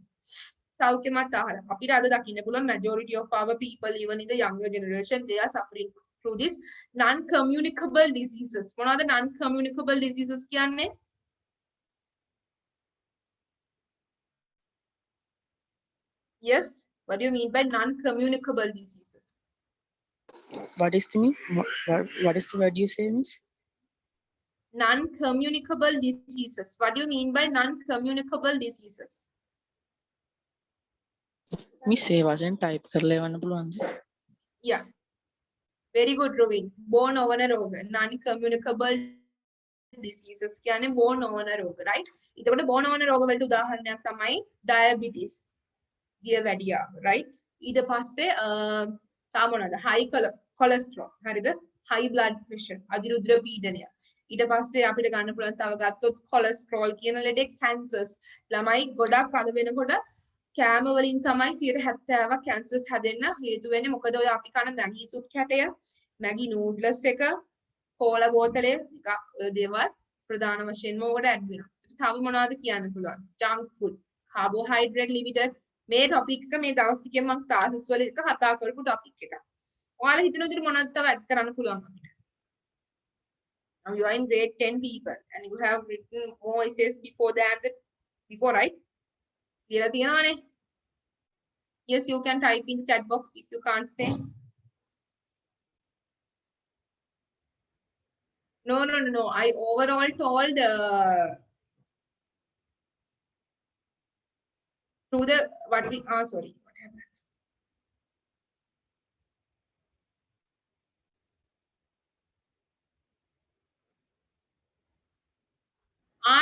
සෞඛ්‍යමත් ආහාර. අපිට අද දකින්න පුළුවන් majority of our people even in the younger generation they are suffering through this non-communicable diseases. මොනවද non-communicable diseases කියන්නේ? Yes, what do you mean by non-communicable diseases? What is the mean? What is the word you say, miss? Non-communicable diseases. What do you mean by non-communicable diseases? Miss ඒ වශයෙන් type කරලා එවන්න පුළුවන්ද? Yeah. Very good, Rovin. Bone නොවන රෝග. Non-communicable diseases කියන්නේ bone නොවන රෝග, right? එතකොට bone නොවන රෝග වලට උදාහරණයක් තමයි diabetes. දියවැඩියා, right? ඊට පස්සේ තා මොනවාද? high cholesterol, හරිද? high blood pressure, අධිරුධිර පීඩනය. ඊට පස්සේ අපිට ගන්න පුළුවන් තව ගත්තොත් cholesterol කියන ලෙඩේ cancers. ළමයි ගොඩක් අද වෙනකොට කෑම වලින් තමයි 70%ක් cancers හැදෙන්න හේතු වෙන්නේ. මොකද ඔය අපි කන මැගි සුප් කැටය, මැගි නූඩ්ලස් එක, කෝලා බෝතලේ ඔය දේවල් ප්‍රධාන වශයෙන්ම ඕකට ඇඩ් වෙනවා. තව මොනවද කියන්න පුළුවන්? junk food, carbohydrate limited. මේ topic එක මේ දවස් ටිකෙන් මම classes වල එක කතා කරපු topic එකක්. ඔයාලා හිතන විදිහට මොනවද තව ඇඩ් කරන්න පුළුවන් අපිට? Now you are in grade 10 people and you have written more essays before that, right? ලියලා තියෙනවනේ. Yes, you can type in the chat box if you can't say. No. I overall told through the what we sorry, what happened?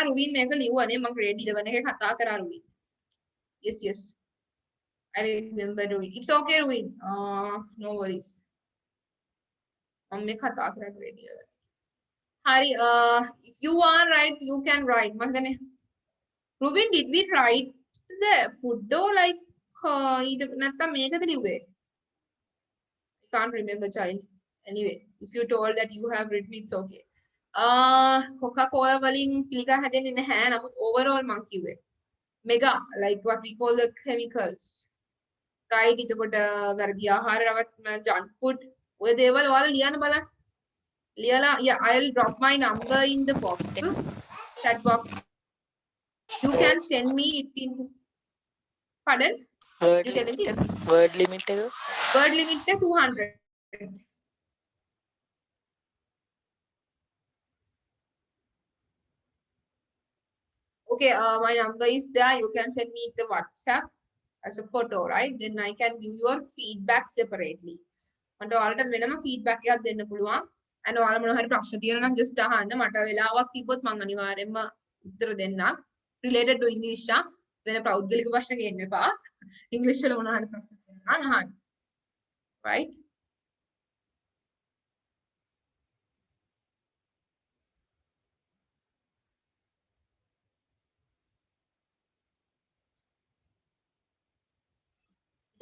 රුවින් මේක ලිව්වනේ මම grade 11 එකේ කතා කරා රුවින්. Yes. I remember Ruin. It's okay, Ruin. No worries. मैं खता कर ready है. Hari, if you are right, you can write. मगने. Ruin, did we write the food dough like? नत्ता मेघ तो लिवे. I can't remember, child. Anyway, if you told that you have written, it's okay. Coca-Cola වලින් පිළිකා හැදෙන්නේ නැහැ. නමුත් overall මං කිව්වේ. Mega, like what we call the chemicals. Right? එතකොට වැරදි ආහාර junk food. ඔය දේවල් ඔයාලා ලියන්න බලන්න. ලියලා, yeah, I'll drop my number in the box. Chat box. You can send me it in. Pardon? word You telling me? word limit එක Word limit 200. Okay, my number is there. You can send me the WhatsApp as a photo, right? Then I can give your feedback separately. මට ඔයාලට වෙනම feedback එකක් දෙන්න පුළුවන්. and ඔයාලා මොනවා හරි ප්‍රශ්න තියෙනවා නම් just අහන්න. මට වෙලාවක් තිබ්බොත් මම අනිවාර්යෙන්ම උත්තර දෙන්නම්. related to English වෙන පෞද්ගලික ප්‍රශ්න ගේන්න එපා. English වල මොනවා හරි ප්‍රශ්න තියෙනවා නම් අහන්න. Right?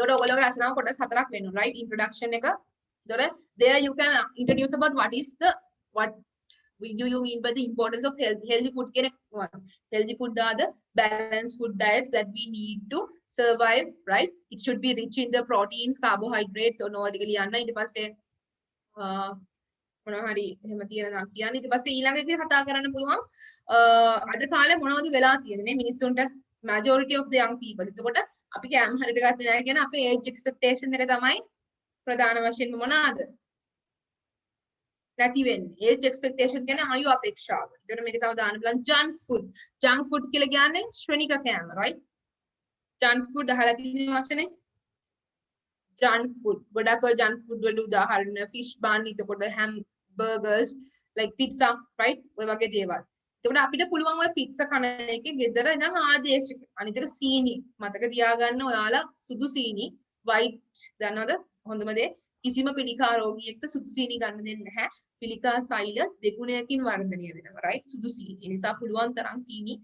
එතකොට ඔයගොල්ලෝ රචනාව කොටස් හතරක් වෙනවා, right? Introduction එක. එතකොට there you can introduce about what do you mean by the importance of healthy food කියන එක. Healthy food are the balanced food diets that we need to survive, right? It should be rich in the proteins, carbohydrates, ඔනෝදික ලියන්න. ඊට පස්සේ මොනවා හරි එහෙම තියෙනවා කියන්නේ. ඊට පස්සේ ඊළඟ එකේ කතා කරන්න පුළුවන් අද කාලේ මොනවද වෙලා තියෙන්නේ මිනිස්සුන්ට majority of the young people. එතකොට අපි කැම් හරියට ගත්තේ නැහැ කියන අපේ age expectation එක තමයි ප්‍රධාන වශයෙන්ම මොනවාද? නැති වෙන්නේ. age expectation කියන්නේ ආයු අපේක්ෂාව. එතකොට මේක තව දාන්න බලන්න junk food. Junk food කියලා කියන්නේ ශ්‍රේණික කෑම, right? Junk food අහලා තියෙන වචනේ. Junk food. ගොඩක් ඔය junk food වල උදාහරණ fish bun, එතකොට hamburgers, like pizza, right? ඔය වගේ දේවල්. එතකොට අපිට පුළුවන් ඔය pizza කන එකේ ගෙදර ඉඳන් ආදේශික. අනිත් එක සීනි. මතක තියාගන්න ඔයාලා සුදු සීනි, white දන්නවද? හොඳම දේ. කිසිම පිළිකා රෝගියෙක්ට සුදු සීනි ගන්න දෙන්නේ නැහැ. පිළිකා සෛල දෙගුණයකින් වර්ධනය වෙනවා, right? සුදු සීනි. ඒ නිසා පුළුවන් තරම් සීනි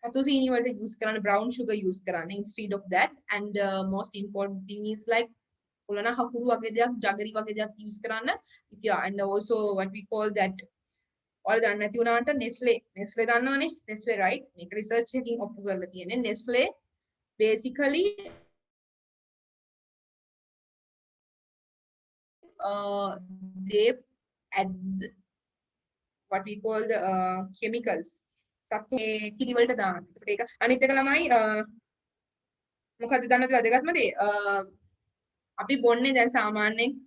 හතු සීනි වලට use කරන්න, brown sugar use කරන්න instead of that. And most important thing is like ඔයාලා හකුරු වගේ දෙයක්, ජගරි වගේ දෙයක් use කරන්න. If you and also what we call that ඔයාලා දන්නේ නැති වුණාට Nestle දන්නවනේ? Nestle, right? මේක research එකකින් ඔප්පු කරලා තියෙන්නේ. Nestle basically they add what we call the chemicals සත්තු කිරි වලට දාන්න. ඒක අනිත් එක ළමයි මොකද්ද දන්නවද වැදගත්ම දේ? අපි බොන්නේ දැන් සාමාන්‍යයෙන්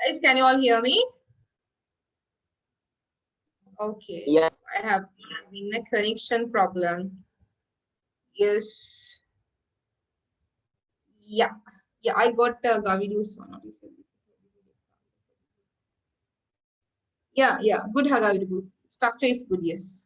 Guys, can you all hear me? Okay. Yeah. I have having a connection problem. Yes. Yeah. Yeah, I got Gavidu's one. Yeah. Good, Gavidu. Structure is good, yes.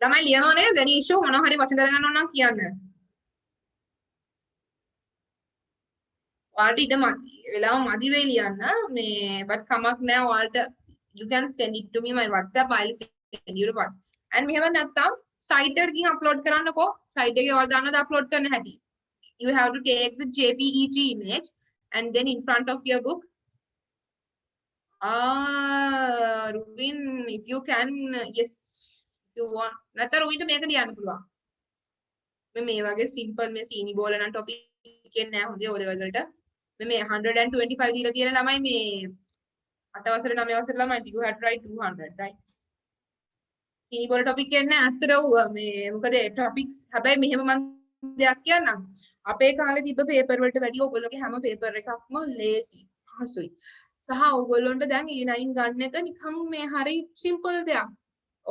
ළමයි ලියනවා නේද? දනීෂෝ මොනවා හරි වචන දාගන්න ඕන නම් කියන්න. ඔයාලට ඉඩ මදි. වෙලාව මදි වෙයි ලියන්න. මේ but කමක් නෑ ඔයාලට you can send it to me my WhatsApp. I'll send you the part. And මෙහෙම නැත්තම් site එකට ගිහින් upload කරන්නකෝ. site එකේ ඔයාලා දන්නවද upload කරන්න හැටි? You have to take the JPEG image and then in front of your book. Rubin, if you can, yes, you want. නැත්නම් රුවින්ට මේක ලියන්න පුළුවන්. මේ වගේ simple මේ සීනි බෝල නම් topic එකේ නෑ හොඳේ O level වලට. මේ 125 දීලා තියෙන ළමයි මේ 8 වසරේ 9 වසරේ ළමයි you had to write 200 right. සීනි බෝල topic එකේ නෑ අතර මේ මොකද topics හැබැයි මෙහෙම මම දෙයක් කියන්නම්. අපේ කාලේ තිබ්බ paper වලට වැඩිය ඔයගොල්ලෝගේ හැම paper එකක්ම lazy හසුයි. සහ ඔයගොල්ලන්ට දැන් A9 ගන්න එක නිකන් මේ හරි simple දෙයක්.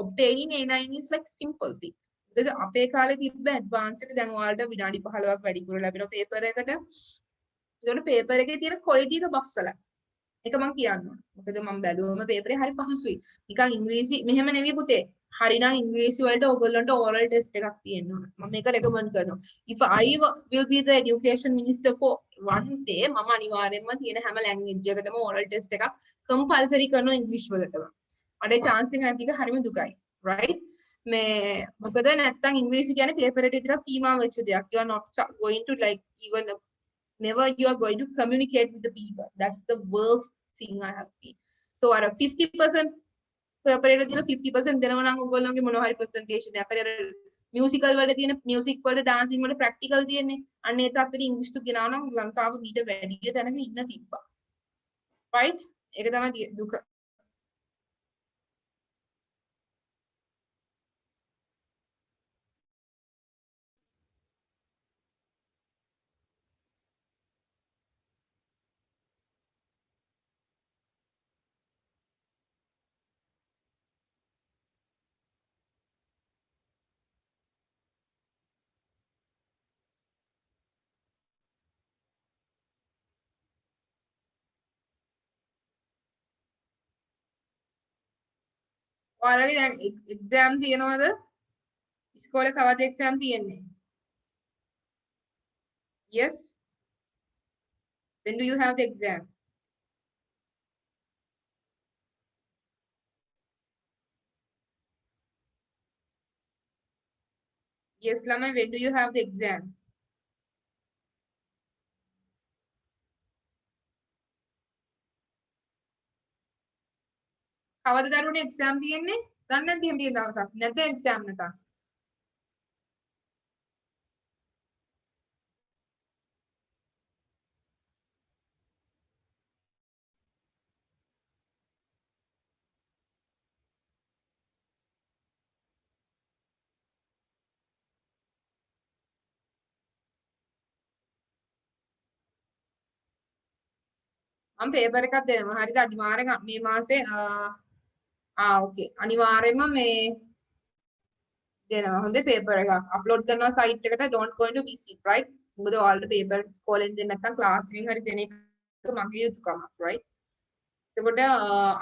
Obtaining A9 is like simple thing. because අපේ කාලේ තිබ්බ advance එක දැන් ඔයාලට විනාඩි 15ක් වැඩිපුර ලැබෙන paper එකට. ඒකට paper එකේ තියෙන quality එක බස්සලා. ඒක මම කියන්න ඕන. මොකද මම බැලුවම paper එක හරි පහසුයි. නිකන් ඉංග්‍රීසි මෙහෙම නෙවෙයි පුතේ. හරිනම් ඉංග්‍රීසි වලට ඔයගොල්ලන්ට oral test එකක් තියෙන්න ඕන. මම මේක recommend කරනවා. If I will be the education minister for one day මම අනිවාර්යයෙන්ම තියෙන හැම language එකකටම oral test එකක් compulsory කරනවා English වලටම. අඩේ chance එක නැති එක හරිම දුකයි. right? මේ මොකද නැත්තම් ඉංග්‍රීසි කියන්නේ paper එකට විතර සීමා වෙච්ච දෙයක්. You are not going to like even never you are going to communicate with the people. That's the worst thing I have seen. So අර 50% paper එකට තියෙන 50% දෙනවා නම් ඔයගොල්ලෝගේ මොනවා හරි presentation එකක්. අර musical වල තියෙන music වල dancing වල practical තියෙන්නේ. අන්න ඒ තාත්තට ඉංග්‍රීසි තු ගෙනාව නම් ලංකාව මීට වැඩිය තැනක ඉන්න තිබ්බා. right? ඒක තමයි දුක. ඔයාලගේ දැන් exam තියෙනවද? ඉස්කෝලේ කවද exam තියෙන්නේ? Yes. When do you have the exam? Yes, ළමයි, when do you have the exam? කවද දරුවනේ exam තියෙන්නේ? දන්නේ නැද්ද එහෙම තියෙන දවසක්? නැත්නම් exam නැතක්? මම paper එකක් දෙනවා. හරිද? අනිවාර්යෙන් මේ මාසේ okay. අනිවාර්යෙන්ම මේ දෙනවා. හොඳේ paper එකක් upload කරනවා site එකට. Don't going to miss it, right? මොකද ඔයාලට paper ඉස්කෝලෙන් දෙන්න නැත්නම් class එකෙන් හරි දෙන එක මගේ යුතුකමක්, right? එතකොට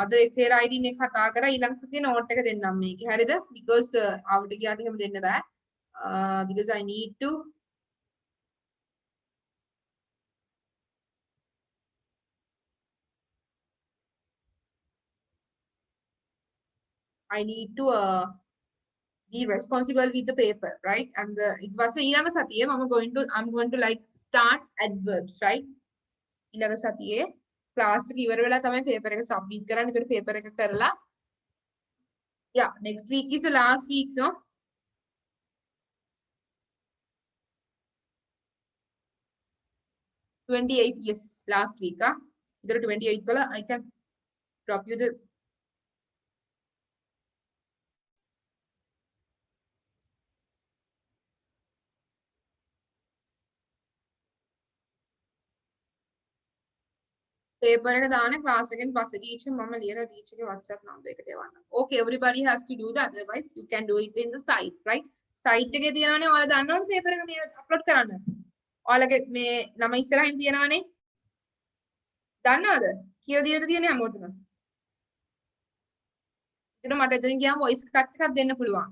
අද SR ID එක කතා කරා ඊළඟ සතියේ note එක දෙන්නම් මේකේ. හරිද? because ආවට ගියාට එහෙම දෙන්න බෑ. Because I need to be responsible with the paper, right? And it was a ඊළඟ සතියේ I'm going to like start adverbs, right? ඊළඟ සතියේ class එක ඉවර වෙලා තමයි paper එක submit කරන්නේ. ඒතකොට paper එක කරලා yeah, next week is the last week, no? yes, last week. Either 28 color, I can drop you the paper එක දාන class එකෙන් පස්සේ teacher මම ලියලා teacher ගේ WhatsApp number එකට එවන්න. Okay, everybody has to do that, otherwise you can do it in the site, right? Site එකේ තියෙනවානේ ඔයාලා දන්නවද paper එක මේ upload කරන්න. ඔයාලගේ මේ නම ඉස්සරහින් තියෙනවානේ. දන්නවද? කියලා දීලා තියෙන්නේ හැමෝටම. එතන මට එතනින් ගියාම voice cut එකක් දෙන්න පුළුවන්.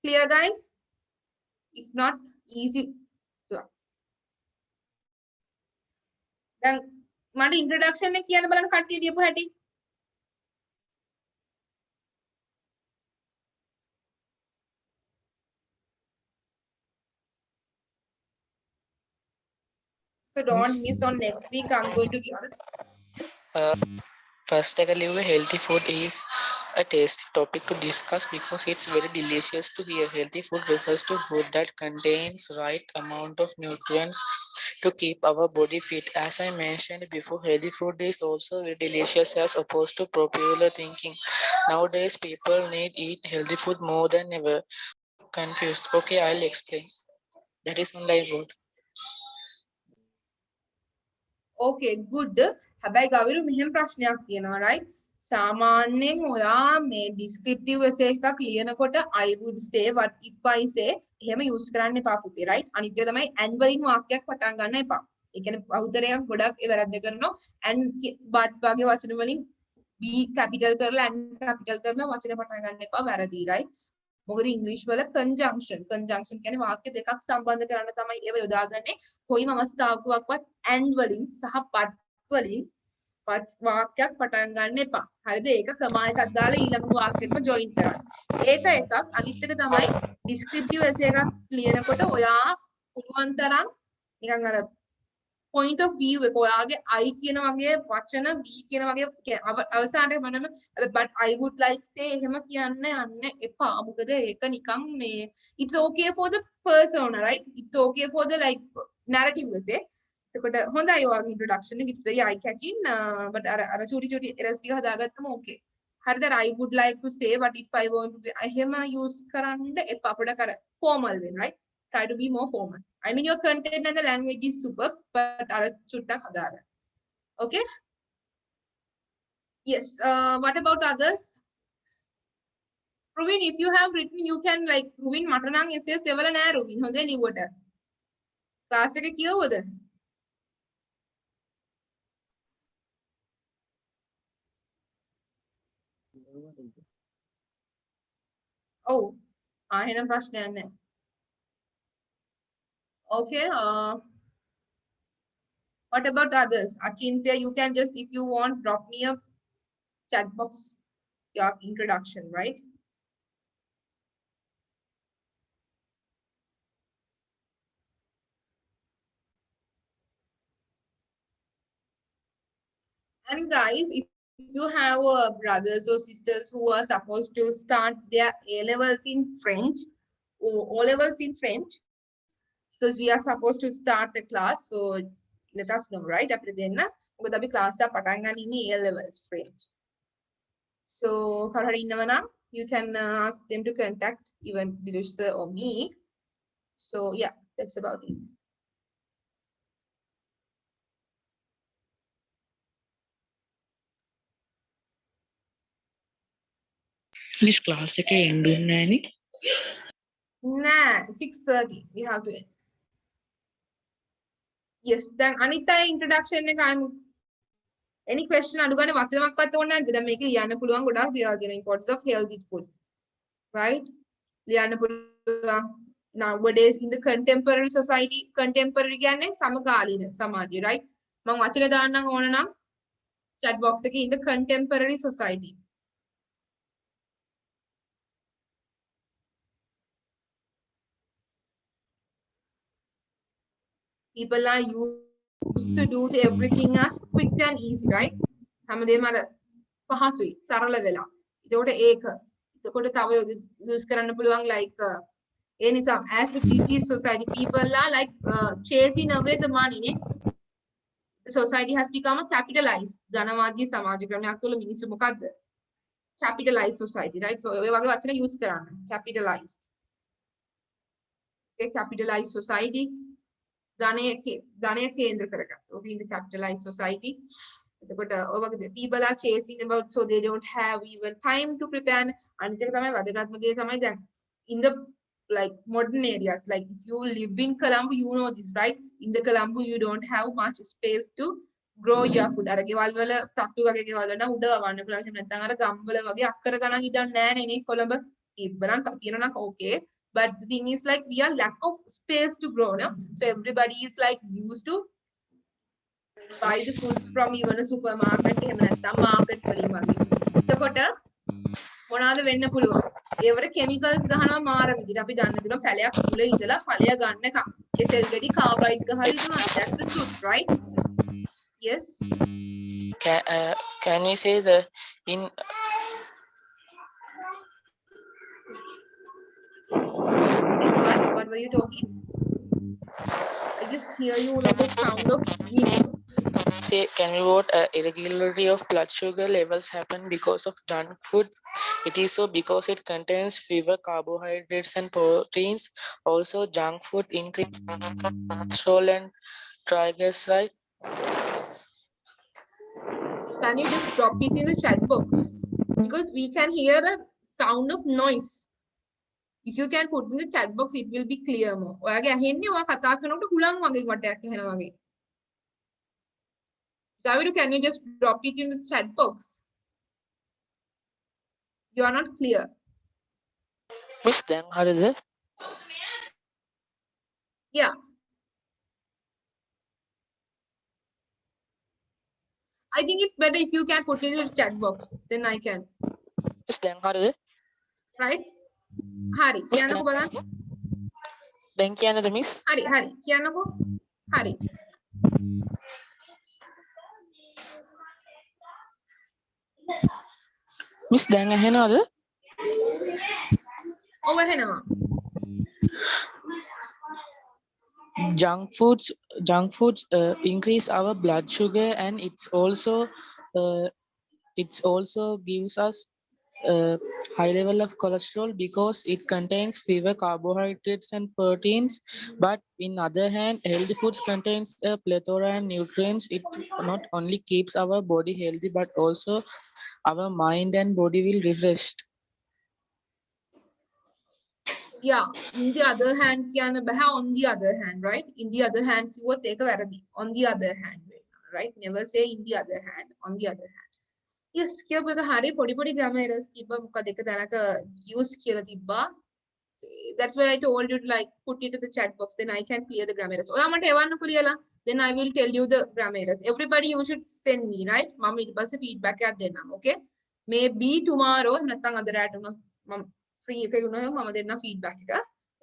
Clear guys? If not, easy. දැන් මට introduction එක කියන්න බලන්න කට්ටිය දීපු හැටි. So don't miss on next week. I'm going to give First, I believe healthy food is a tasty topic to discuss because it's very delicious to hear. Healthy food refers to food that contains right amount of nutrients to keep our body fit. As I mentioned before, healthy food is also very delicious as opposed to popular thinking. Nowadays, people need eat healthy food more than ever. Confused. Okay, I'll explain. That is one live word. Okay, good. හැබැයි ගවිරු මෙහෙම ප්‍රශ්නයක් තියෙනවා, right? සාමාන්‍යයෙන් ඔයා මේ descriptive essay එකක් ලියනකොට I would say, what if I say එහෙම use කරන්න එපා පුතේ, right? අනිත් එක තමයි and වලින් වාක්‍යයක් පටන් ගන්න එපා. ඒ කියන්නේ බහුතරයක් ගොඩක් ඒ වැරද්ද කරනවා and but වගේ වචන වලින් B capital කරලා and capital කරලා වචන පටන් ගන්න එපා, වැරදි, right? මොකද ඉංග්‍රීසි වල conjunction කියන්නේ වාක්‍ය දෙකක් සම්බන්ධ කරන්න තමයි ඒව යොදාගන්නේ. කොයිම අවස්ථාවකවත් and වලින් සහ but වලින් වාක්‍යයක් පටන් ගන්න එපා. හරිද? ඒක කමා එකක් දාලා ඊළඟ වාක්‍යෙටම join කරන්න. ඒක එකක්. අනිත් එක තමයි descriptive essay එකක් ලියනකොට ඔයා පුළුවන් තරම් නිකන් අර point of view එක ඔයාගේ I කියන වගේ වචන B කියන වගේ අවසානයේ මොනම but I would like say එහෙම කියන්න යන්න එපා. මොකද ඒක නිකන් මේ it's okay for the persona, right? It's okay for the like narrative essay. එතකොට හොඳයි ඔයාගේ introduction එක, it's very eye catching, but අර චූටි errors ටික හදාගත්තම okay. හරිද? I would like to say, but if I want to එහෙම use කරන්න එපා. පොඩක් අර formal වෙන, right? Try to be more formal. I mean, your content and the language is super, but අර චුට්ටක් හදාගන්න. Okay? Yes. What about others? Ruvin, if you have written, you can like Ruvin මට නම් essay සෙවල නෑ Ruvin. හොඳේ ලිව්වට. class එක කියවුවද? Oh, එහෙනම් ප්‍රශ්නයක් නෑ. Okay. What about others? Achintya, you can just, if you want, drop me a chat box, your introduction, right? And guys, if you have brothers or sisters who are supposed to start their A-levels in French or O-levels in French, because we are supposed to start the class, so let us know, right? After then, මොකද අපි class එක පටන් ගන්න ඉන්නේ A-levels French. So, කවුරු ඉන්නව නම් you can ask them to contact even Dilush sir or me. So, yeah, that's about it. This class එකේ end වෙන්නේ නෑනේ. Nah, 6:30 we have to end. Yes, then Anita introduction එක I'm any question අඩු ගන්න වචනයක්වත් ඕනේ නැද්ද? දැන් මේක ලියන්න පුළුවන් ගොඩාක් දේවල් තියෙනවා. Importance of healthy food. Right? ලියන්න පුළුවන්. Nowadays in the contemporary society, contemporary කියන්නේ සමකාලීන සමාජය, right? මම වචන දාන්නම් ඕන නම් chat box එකේ in the contemporary society. People are used to do everything as quick and easy, right? හැමදේම අර පහසුයි සරල වෙලා. ඒකට ඒක එතකොට තව use කරන්න පුළුවන් like ඒ නිසා as the busy society people are like chasing away the money නේ. The society has become a capitalized ධනවාදී සමාජ ක්‍රමයක් තුළ මිනිස්සු මොකද්ද? Capitalized society, right? So ඔය වගේ වචන use කරන්න. Capitalized. Okay, capitalized society. ධනය කේන්ද්‍ර කරගත්ත. Okay, in the capitalized society. එතකොට ඔය වගේ people are chasing about so they don't have even time to prepare. අනිත් එක තමයි වැදගත්ම දේ තමයි දැන් in the like modern areas, like if you live in Colombo, you know this, right? In the Colombo, you don't have much space to grow your food. අර ගෙවල් වල තට්ටු වගේ ගෙවල් වල නම් උඩ වවන්න පුළුවන්. එහෙම නැත්නම් අර ගම්වල වගේ අක්කර ගණන් ඉඩක් නැහැ නේ කොළඹ. තිබ්බනම් තියෙනවා නම් okay. But the thing is like we are lack of space to grow, no? So everybody is like used to buy the foods from even a supermarket. එහෙම නැත්නම් market වලින් වගේ. එතකොට මොනවාද වෙන්න පුළුවන්? ඒවට chemicals ගහනවා මාර විදිහට. අපි දන්න තුන පැලයක් මුල ඉඳලා ඵලය ගන්නකම්. කෙසෙල් ගෙඩි කාබයිඩ් ගහලා ඉන්නවා. That's the truth, right? Yes. Can we say the in This one, what were you talking? I just hear you like a sound of say can we vote irregularity of blood sugar levels happen because of junk food? It is so because it contains fewer carbohydrates and proteins. Also, junk food increases cholesterol and triglycerides. Can you just drop it in the chat box? Because we can hear a sound of noise. If you can put in the chat box, it will be clear more. ඔයාගේ ඇහෙන්නේ ඔයා කතා කරනකොට හුලං වගේ වටයක් ඇහෙනවා වගේ. Davidu, can you just drop it in the chat box? You are not clear. Miss දැන් හරිද? Yeah. I think it's better if you can put it in the chat box. Then I can. Miss දැන් හරිද? Right? Hari. කියන්නකෝ බලන්න. දැන් කියන්නද miss? Hari. කියන්නකෝ. Hari. Miss දැන් ඇහෙනවද? ඔව් ඇහෙනවා. Junk foods increase our blood sugar, and it's also gives us high level of cholesterol because it contains fewer carbohydrates and proteins. But in other hand, healthy foods contains a plethora of nutrients. It not only keeps our body healthy but also our mind and body will refreshed. Yeah, in the other hand කියන්න බෑ on the other hand, right? In the other hand කිව්වොත් ඒක වැරදි. On the other hand, right? Never say in the other hand, on the other hand. Yes, කියපු එක හරිය පොඩි grammar errors තිබ්බා. මොකද එක තැනක use කියලා තිබ්බා. That's why I told you to like put it to the chat box, then I can clear the grammar errors. ඔයා මට එවන්නකෝ ලියලා. Then I will tell you the grammar errors. Everybody you should send me, right? මම ඊට පස්සේ feedback එකක් දෙන්නම්. Okay? Maybe tomorrow නැත්නම් අද රාට උනත් මම free එකේ වුණා මම දෙන්න feedback එක.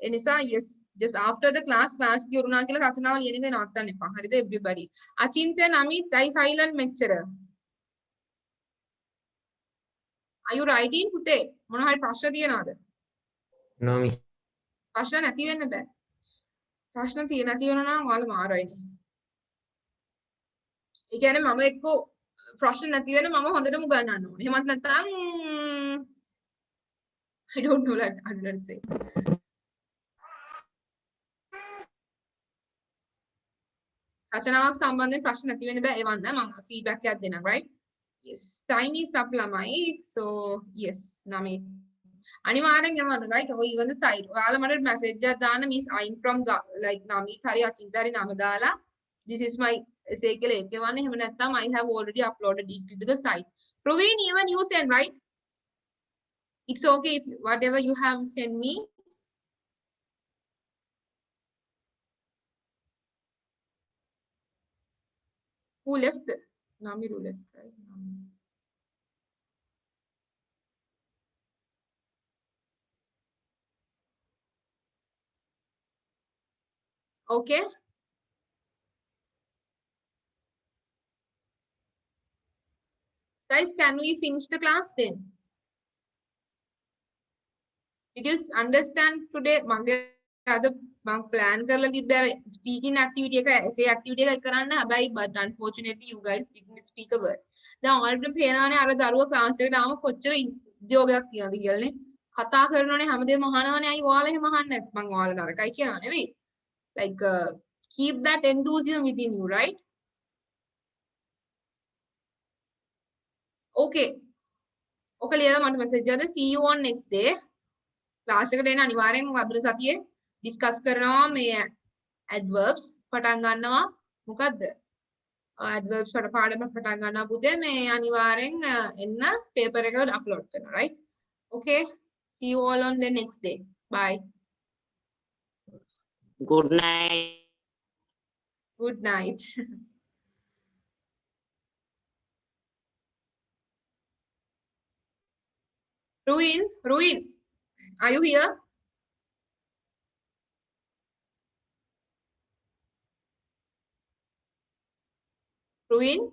ඒ නිසා yes, just after the class ඉවරුණා කියලා රචනාව ලියන එක නවත්තන්න එපා. හරිද everybody? අචින්ත්‍ය නමිත් අයි silent මෙච්චර. Are you writing පුතේ? මොන හරි ප්‍රශ්න තියෙනවද? No, miss. ප්‍රශ්න නැති වෙන්න බෑ. ප්‍රශ්න නැති වෙනවා නම් ඔයාලා මාරයිනේ. ඒ කියන්නේ මම එක්ක ප්‍රශ්න නැති වෙන මම හොඳටම උගන්වන්න ඕනේ. එහෙමත් නැත්නම් I don't know what I'm going to say. රචනාවක් සම්බන්ධයෙන් ප්‍රශ්න නැති වෙන්න බෑ එවන්න මම feedback එකක් දෙන්නම්, right? Yes, time is up ළමයි. So yes, නමේ අනිවාර්යෙන් යවන්න, right? or even the site ඔයාලා මට message එකක් දාන්න miss I'm from like නමීත් හරි අචින්ත හරි නම දාලා this is my essay කියලා ඒක එවන්න. එහෙම නැත්නම් I have already uploaded it to the site. Proveen, even you send, right? It's okay if whatever you have sent me. Who left? Namiru left, right? Okay. Guys, can we finish the class then? Did you understand today? Other plan speaking activity essay activity but unfortunately you guys didn't speak a word. Now already පේනවානේ අර දරුවා class එකට ආවම කොච්චර උද්‍යෝගයක් තියනද කියලානේ. කතා කරනෝනේ හැමදේම අහනවානේ අයි ඔයාලා එහෙම අහන්නේ නැත් මං ඔයාලා නරකයි කියනවා නෙවෙයි. Like keep that enthusiasm within you, right? Okay. ඔක ලියලා මට message එකද see you on next day. class එකට එන අනිවාර්යෙන් ලැබෙන සතියේ discuss කරනවා මේ adverbs පටන් ගන්නවා මොකද්ද adverbs වල පාඩම පටන් ගන්නවා පුතේ මේ අනිවාර්යෙන් එන්න paper එකට upload කරනවා right okay see you all on the next day bye Good night. good night Ruin are you here Ruin